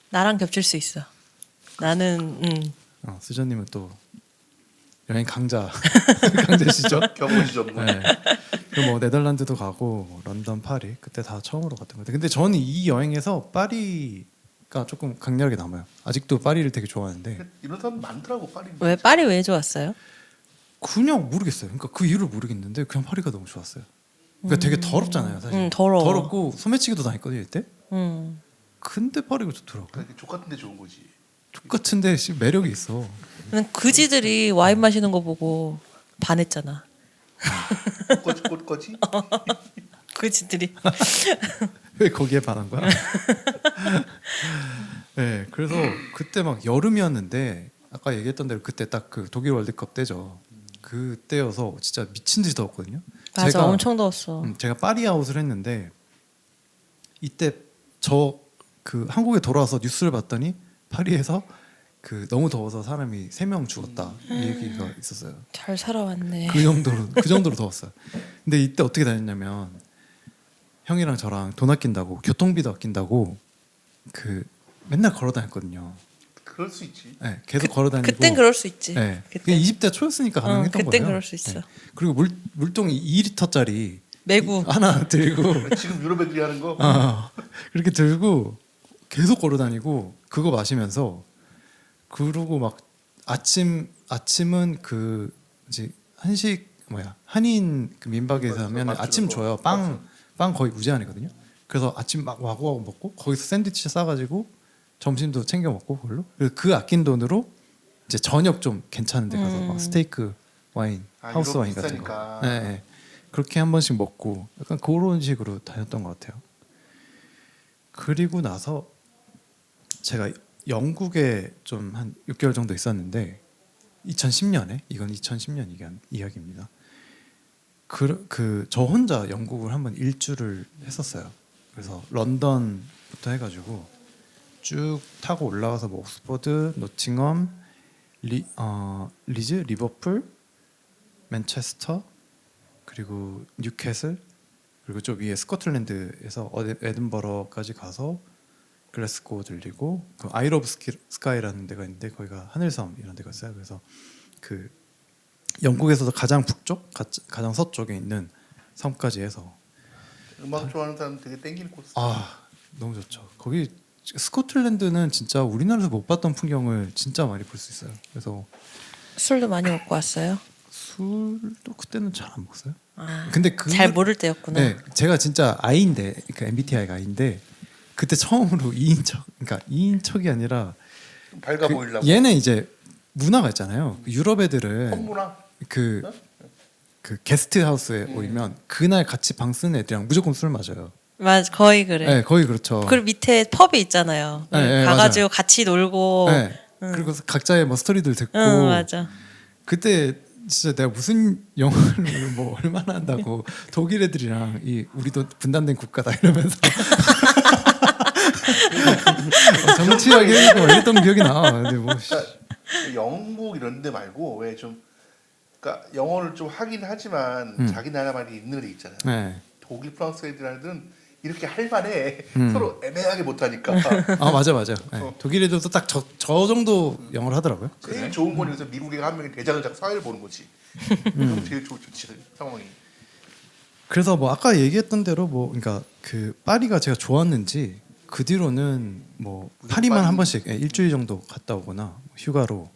나랑 겹칠 수 있어. 나는 수저님은 또 여행 강자 강자시죠? 경험이 전문. 네. 그리고 뭐 네덜란드도 가고 뭐 런던, 파리 그때 다 처음으로 갔던 것 같아요. 근데 저는 이 여행에서 파리가 조금 강렬하게 남아요. 아직도 파리를 되게 좋아하는데 이런 사람 많더라고 파리. 왜 파리 왜 좋았어요? 그냥 모르겠어요. 그러니까 그 이유를 모르겠는데 그냥 파리가 너무 좋았어요. 그러니까 되게 더럽잖아요, 사실. 더러워. 더럽고 소매치기도 당했거든요, 이때. 음. 근데 파리가 좋더라고요. 그러니까 족 같은데 좋은 거지. 똑같은데 매력이 있어. 난 그지들이 와인 마시는 거 보고 반했잖아. 꽃거지? 그지들이. 왜 거기에 반한 거야? 네, 그래서 그때 막 여름이었는데 아까 얘기했던 대로 그때 딱 그 독일 월드컵 때죠. 그때여서 진짜 미친 듯이 더웠거든요. 맞아, 엄청 더웠어. 제가 파리 아웃을 했는데 이때 저 그 한국에 돌아와서 뉴스를 봤더니 파리에서 그 너무 더워서 사람이 3명 죽었다 이 얘기가 있었어요. 잘 살아왔네. 그 정도로 더웠어요. 근데 이때 어떻게 다녔냐면 형이랑 저랑 돈 아낀다고 교통비도 아낀다고 그 맨날 걸어 다녔거든요. 그럴 수 있지. 네, 계속 걸어 다니고. 그땐 그럴 수 있지. 네, 그때. 20대 초였으니까 가능했던 거예요. 그땐 그럴 수 있어. 그리고 물통 2리터짜리 매구. 하나 들고 지금 유럽 애들이 하는 거. 그렇게 들고 계속 걸어 다니고 그거 마시면서 그러고 막 아침은 그 이제 한식 한인 그 민박에서 하면 아침 줘요. 빵 거의 무제한이거든요. 그래서 아침 막 와구와구 먹고 거기서 샌드위치 싸가지고 점심도 챙겨 먹고 그걸로. 그래서 그 아낀 돈으로 이제 저녁 좀 괜찮은 데 가서 막 스테이크 와인, 하우스 유럽 와인 같은 비싸니까. 거. 네. 그렇게 한 번씩 먹고 약간 그런 식으로 다녔던 것 같아요. 그리고 나서 제가 영국에 좀 한 6개월 정도 있었는데 2010년에 이건 2010년 이야기입니다. 저 혼자 영국을 한번 일주를 했었어요. 그래서 런던부터 해가지고 쭉 타고 올라가서 뭐 옥스퍼드, 노팅엄, 리즈, 리버풀, 맨체스터, 그리고 뉴캐슬, 그리고 저 위에 스코틀랜드에서 에든버러까지 가서 글래스고 들리고 그 아일 오브 스카이라는 데가 있는데 거기가 하늘섬이라는 데가 있어요. 그래서 그 영국에서도 가장 북쪽, 가장 서쪽에 있는 섬까지 해서 음악 좋아하는 사람 되게 땡기는 코스. 너무 좋죠. 거기 스코틀랜드는 진짜 우리나라에서 못 봤던 풍경을 진짜 많이 볼 수 있어요. 그래서 술도 많이 먹고 왔어요. 술도 그때는 잘 안 먹었어요. 아, 근데 잘 모를 때였구나. 네, 제가 진짜 아이인데, 그 MBTI가 아이인데 그때 처음으로 2인척, 그러니까 2인척이 아니라 밝아 보이려고. 얘는 이제 문화가 있잖아요. 유럽 애들은 폰문화. 그 게스트 하우스에 오면 그날 같이 방 쓰는 애들이랑 무조건 술 마셔요. 맞 거의 그래. 네, 거의 그렇죠. 그리고 밑에 펍이 있잖아요. 네, 네, 가가지고 같이 놀고. 네. 그리고 각자의 뭐 스토리들 듣고. 응 맞아. 그때 진짜 내가 무슨 영어를 뭐 얼마나 한다고 독일 애들이랑 우리도 분단된 국가다 이러면서 정치하게 해주고 이랬던 기억이 나. 근데 뭐 영국 이런 데 말고 왜 좀 그러니까 영어를 좀 하긴 하지만 자기 나라만이 있는 애 있잖아요. 네. 독일, 프랑스 애들은 이렇게 할 만해 서로 애매하게 못하니까 맞아. 네. 독일 애들도 딱 저 정도 영어를 하더라고요. 제일 좋은 건 여기서 미국에 한 명이 대장을 잡고 사회를 보는 거지. 그럼 제일 좋지 상황이. 그래서 뭐 아까 얘기했던 대로 뭐 그러니까 그 파리가 제가 좋았는지 그 뒤로는 뭐 파리만 파리? 한 번씩 일주일 정도 갔다 오거나 휴가로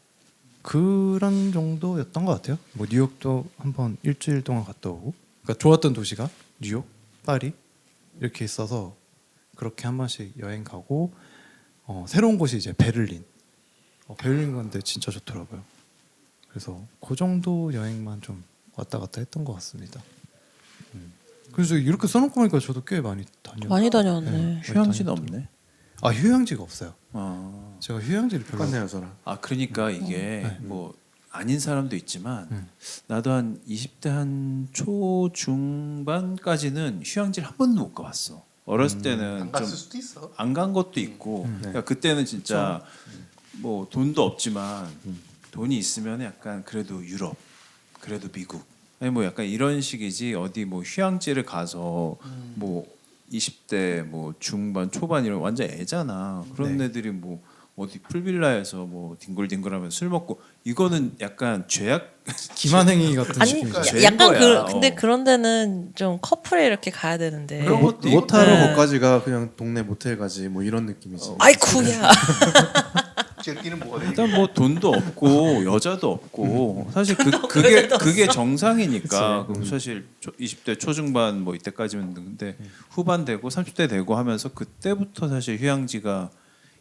그런 정도였던 것 같아요. 뭐 뉴욕도 한 번 일주일 동안 갔다 오고. 그러니까 좋았던 도시가 뉴욕, 파리 이렇게 있어서 그렇게 한 번씩 여행 가고 새로운 곳이 이제 베를린. 베를린 갔는데 진짜 좋더라고요. 그래서 그 정도 여행만 좀 왔다 갔다 했던 것 같습니다. 그래서 이렇게 써놓고 보니까 저도 꽤 많이 다녔어요. 많이 다녔네. 휴양지는 없네. 휴양지가 없어요. 아, 제가 휴양지를 별로 똑같네요 저랑. 그러니까 이게 뭐 아닌 사람도 있지만 나도 한 20대 한 초중반까지는 휴양지를 한 번도 못 가봤어. 어렸을 때는 안 갔을 수도 있어. 안 간 것도 있고 그러니까 그때는 진짜 뭐 돈도 없지만 돈이 있으면 약간 그래도 유럽, 그래도 미국, 아니 뭐 약간 이런 식이지 어디 뭐 휴양지를 가서 뭐 20대 뭐 중반 초반 이런 완전 애잖아. 그런 애들이 뭐 어디 풀빌라에서 뭐 뒹굴뒹굴하면 술 먹고 이거는 약간 죄악. 기만행위 같은 아니 느낌이죠. 죄인 약간 거야. 근데 그런 데는 좀 커플에 이렇게 가야 되는데. 그런 것도 있고. 못하러 네. 거기까지가 그냥 동네 모텔 가지 뭐 이런 느낌이지. 아이쿠야. 제끼는 뭐가 돼? 일단 뭐 돈도 없고 여자도 없고 사실 그게 정상이니까 그럼 사실 20대 초중반 뭐 이때까지면 근데 후반 되고 30대 되고 하면서 그때부터 사실 휴양지가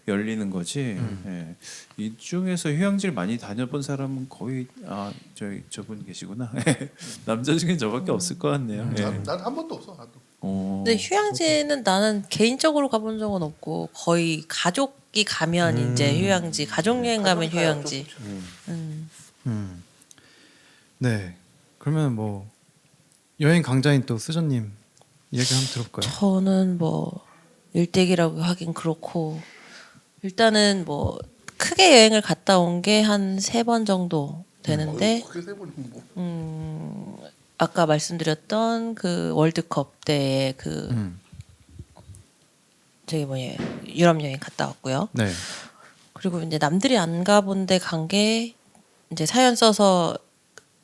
열리는 거지. 예. 이 중에서 휴양지를 많이 다녀본 사람은 거의 저분 계시구나. 남자 중에 저밖에 없을 것 같네요. 예. 난 한 번도 없어. 나도. 근데 휴양지는 나는 개인적으로 가본 적은 없고 거의 가족이 가면 이제 휴양지, 가족 여행 가면 휴양지. 네. 그러면 뭐 여행 강자인 또 수전님 이야기 한번 들어볼까요? 저는 뭐 일대기라고 하긴 그렇고 일단은 뭐 크게 여행을 갔다 온 게 한 3번 정도 되는데 그게 세 번이 뭐. 아까 말씀드렸던 그 월드컵 때 그 저기 뭐예요 유럽 여행 갔다 왔고요. 네. 그리고 이제 남들이 안 가본 데 간 게 이제 사연 써서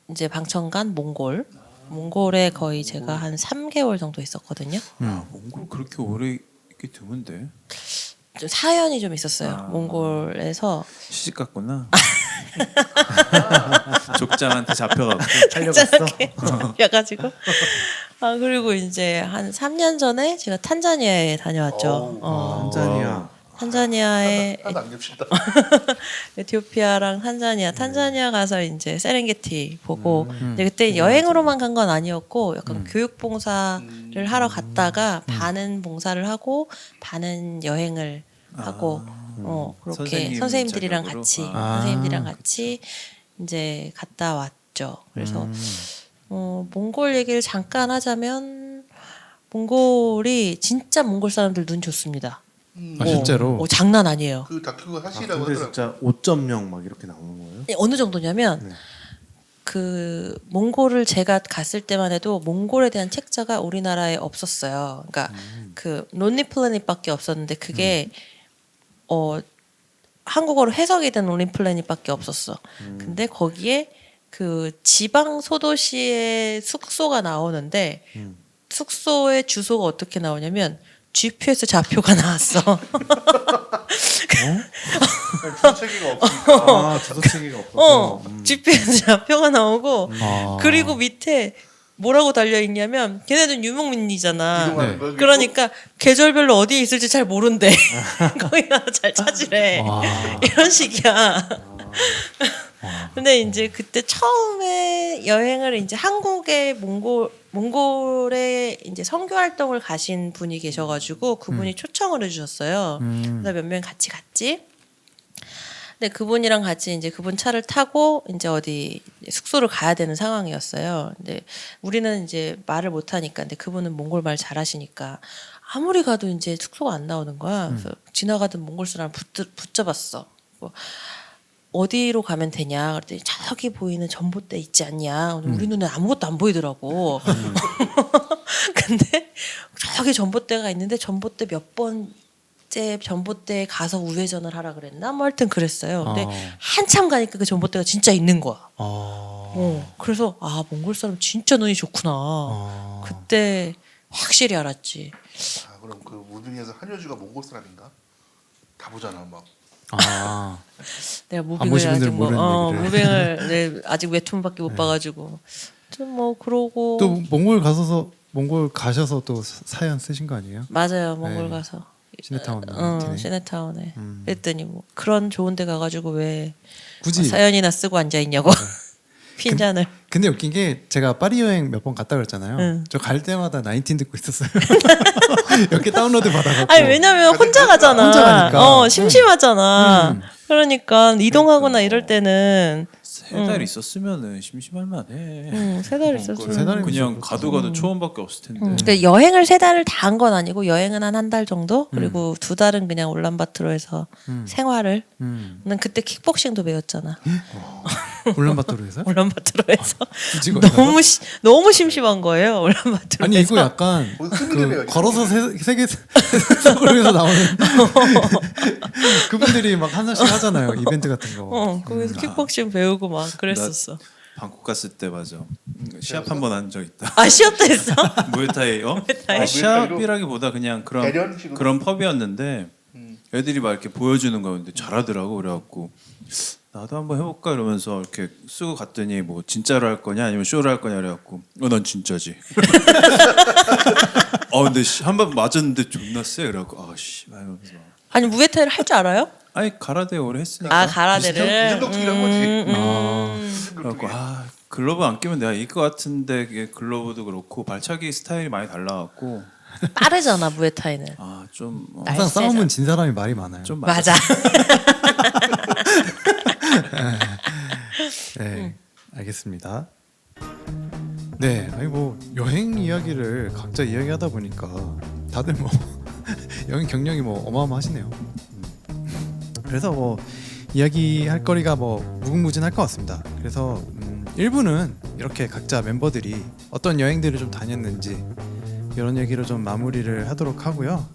이제 방청간 몽골에 거의 제가 한 3개월 정도 있었거든요. 몽골 그렇게 오래 있기 드문데 좀 사연이 좀 있었어요. 몽골에서 시집 갔구나. 족장한테 잡혀가고 살려갔어. 잡혀가지고 그리고 이제 한 3년 전에 제가 탄자니아에 다녀왔죠. 탄자니아. 탄자니아에 하나도 안 겹친다. 에티오피아랑 탄자니아 가서 이제 세렝게티 보고 근데 그때 여행으로만 간 건 아니었고 약간 교육 봉사를 하러 갔다가 반은 봉사를 하고 반은 여행을 하고 그렇게 선생님들이랑 자격으로? 같이 아. 선생님들이랑 같이 이제 갔다 왔죠. 그래서 몽골 얘기를 잠깐 하자면 몽골이 진짜 몽골 사람들 눈 좋습니다. 아, 실제로. 장난 아니에요. 그 다큐 아, 하시라고 근데 하더라고요. 진짜 5.0 막 이렇게 나오는 거예요? 어느 정도냐면 네. 그 몽골을 제가 갔을 때만 해도 몽골에 대한 책자가 우리나라에 없었어요. 그러니까 그 론리 플래닛밖에 없었는데 그게 한국어로 해석이 된 론리 플래닛밖에 없었어. 근데 거기에 그 지방 소도시의 숙소가 나오는데 숙소의 주소가 어떻게 나오냐면 GPS 좌표가 나왔어. 주체기가 없으니까. 아, 주소체계가 없어서. GPS 좌표가 나오고 아. 그리고 밑에 뭐라고 달려 있냐면 걔네들 유목민이잖아. 이동하는 거. 그러니까 계절별로 어디에 있을지 잘 모른대. 거기 가서 잘 찾으래. 와. 이런 식이야. 근데 이제 그때 처음에 여행을 이제 한국의 몽골에 이제 선교 활동을 가신 분이 계셔가지고 그분이 초청을 해주셨어요. 그래서 몇 명 같이 갔지. 근데 그분이랑 같이 이제 그분 차를 타고 이제 어디 숙소를 가야 되는 상황이었어요. 근데 우리는 이제 말을 못 하니까, 근데 그분은 몽골 말 잘하시니까 아무리 가도 이제 숙소가 안 나오는 거야. 그래서 지나가던 몽골 사람 붙잡았어. 뭐 어디로 가면 되냐? 그랬더니 저기 보이는 전봇대 있지 않냐? 우리 눈에 아무것도 안 보이더라고. 근데 저기 전봇대가 있는데 전봇대 몇 번째 전봇대에 가서 우회전을 하라 그랬나? 뭐 하여튼 그랬어요. 근데 한참 가니까 그 전봇대가 진짜 있는 거야. 그래서 아 몽골 사람 진짜 눈이 좋구나. 그때 확실히 알았지. 아, 그럼 그 무빙에서 한효주가 몽골 사람인가? 다 보잖아 막. 아. 내가 안 무빙을 보신 아직 분들은 모르는 얘기를. 무빙을 네, 아직 웹툰밖에 못 봐가지고 좀 뭐 그러고 또 몽골 가셔서 또 사연 쓰신 거 아니에요? 맞아요 몽골 네. 가서 시네타운. 시네타운에 그랬더니 뭐 그런 좋은데 가가지고 왜 굳이. 사연이나 쓰고 앉아 있냐고 핀잔을. 근데 웃긴 게 제가 파리 여행 몇 번 갔다 그랬잖아요. 응. 저 갈 때마다 19 듣고 있었어요. 이렇게 다운로드 받아갖고. 아니 왜냐면 혼자 가잖아. 혼자 가니까. 심심하잖아. 그러니까 이동하거나 이럴 때는 3달 있었으면은 심심할 만해. 3달 있었어. 세 달이면 그냥 가도 초원밖에 없을 텐데. 그러니까 여행을 3달을 다 한 건 아니고 여행은 한 달 정도 그리고 2달은 그냥 울란바토르에서 생활을. 난 그때 킥복싱도 배웠잖아. 울란바토르에서? 울란바토르에서 굳이 거기다가? 너무 심심한 거예요. 울란바토르에서. 아니 이거 약간 뭐 흥미를 배워야지. 걸어서 세계적으로에서 나오는 그분들이 막 하나씩 하잖아요. 이벤트 같은 거. 거기서 킥복싱 배우고 막 그랬었어. 방콕 갔을 때 맞아. 시합 한 번 한 적 있다. 아 시합도 했어? 무에타이 무에타이? 시합이라기보다 그냥 대련식으로? 그런 펍이었는데 애들이 막 이렇게 보여주는 거였는데 잘하더라고. 그래갖고 나도 한번 해볼까 이러면서 이렇게 쓰고 갔더니 뭐 진짜로 할 거냐 아니면 쇼를 할 거냐 그래갖고 난 진짜지. 근데 한 번 맞았는데 존나 세. 그래갖고 아씨 이러면서 아니 무에타이를 할 줄 알아요? 아니 가라데 오래 했으니까. 아 가라데를. 유전독특이란 거지. 그래갖고 글러브 안 끼면 내가 이길 것 같은데 이게 글러브도 그렇고 발차기 스타일이 많이 달라갖고 빠르잖아 무에타이는. 좀 항상 날쌔잖아. 싸움은 진 사람이 말이 많아요. 좀 맞아. 네, 알겠습니다. 네, 아니 뭐 여행 이야기를 각자 이야기하다 보니까 다들 뭐 여행 경력이 뭐 어마어마하시네요. 그래서 뭐 이야기할 거리가 뭐 무궁무진할 것 같습니다. 그래서 1부는 이렇게 각자 멤버들이 어떤 여행들을 좀 다녔는지 이런 얘기로 좀 마무리를 하도록 하고요.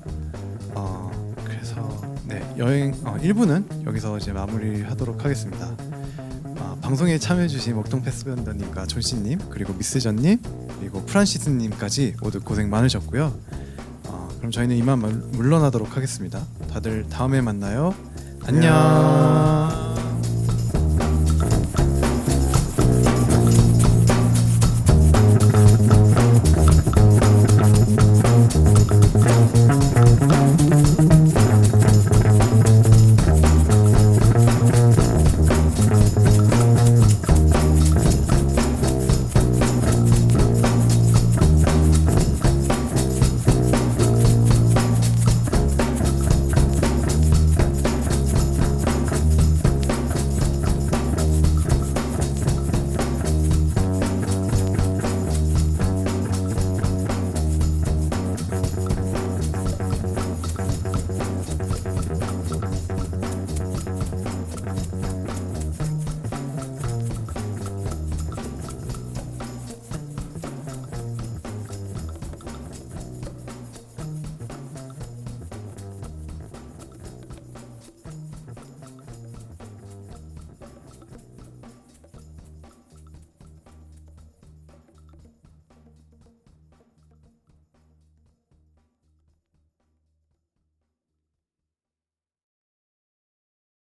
그래서 네 여행 1부는 여기서 이제 마무리하도록 하겠습니다. 방송에 참여해주신 먹동 패스밴더님과 존씨님 그리고 미스전님 그리고 프란시스님까지 모두 고생 많으셨고요. 그럼 저희는 이만 물러나도록 하겠습니다. 다들 다음에 만나요. 안녕.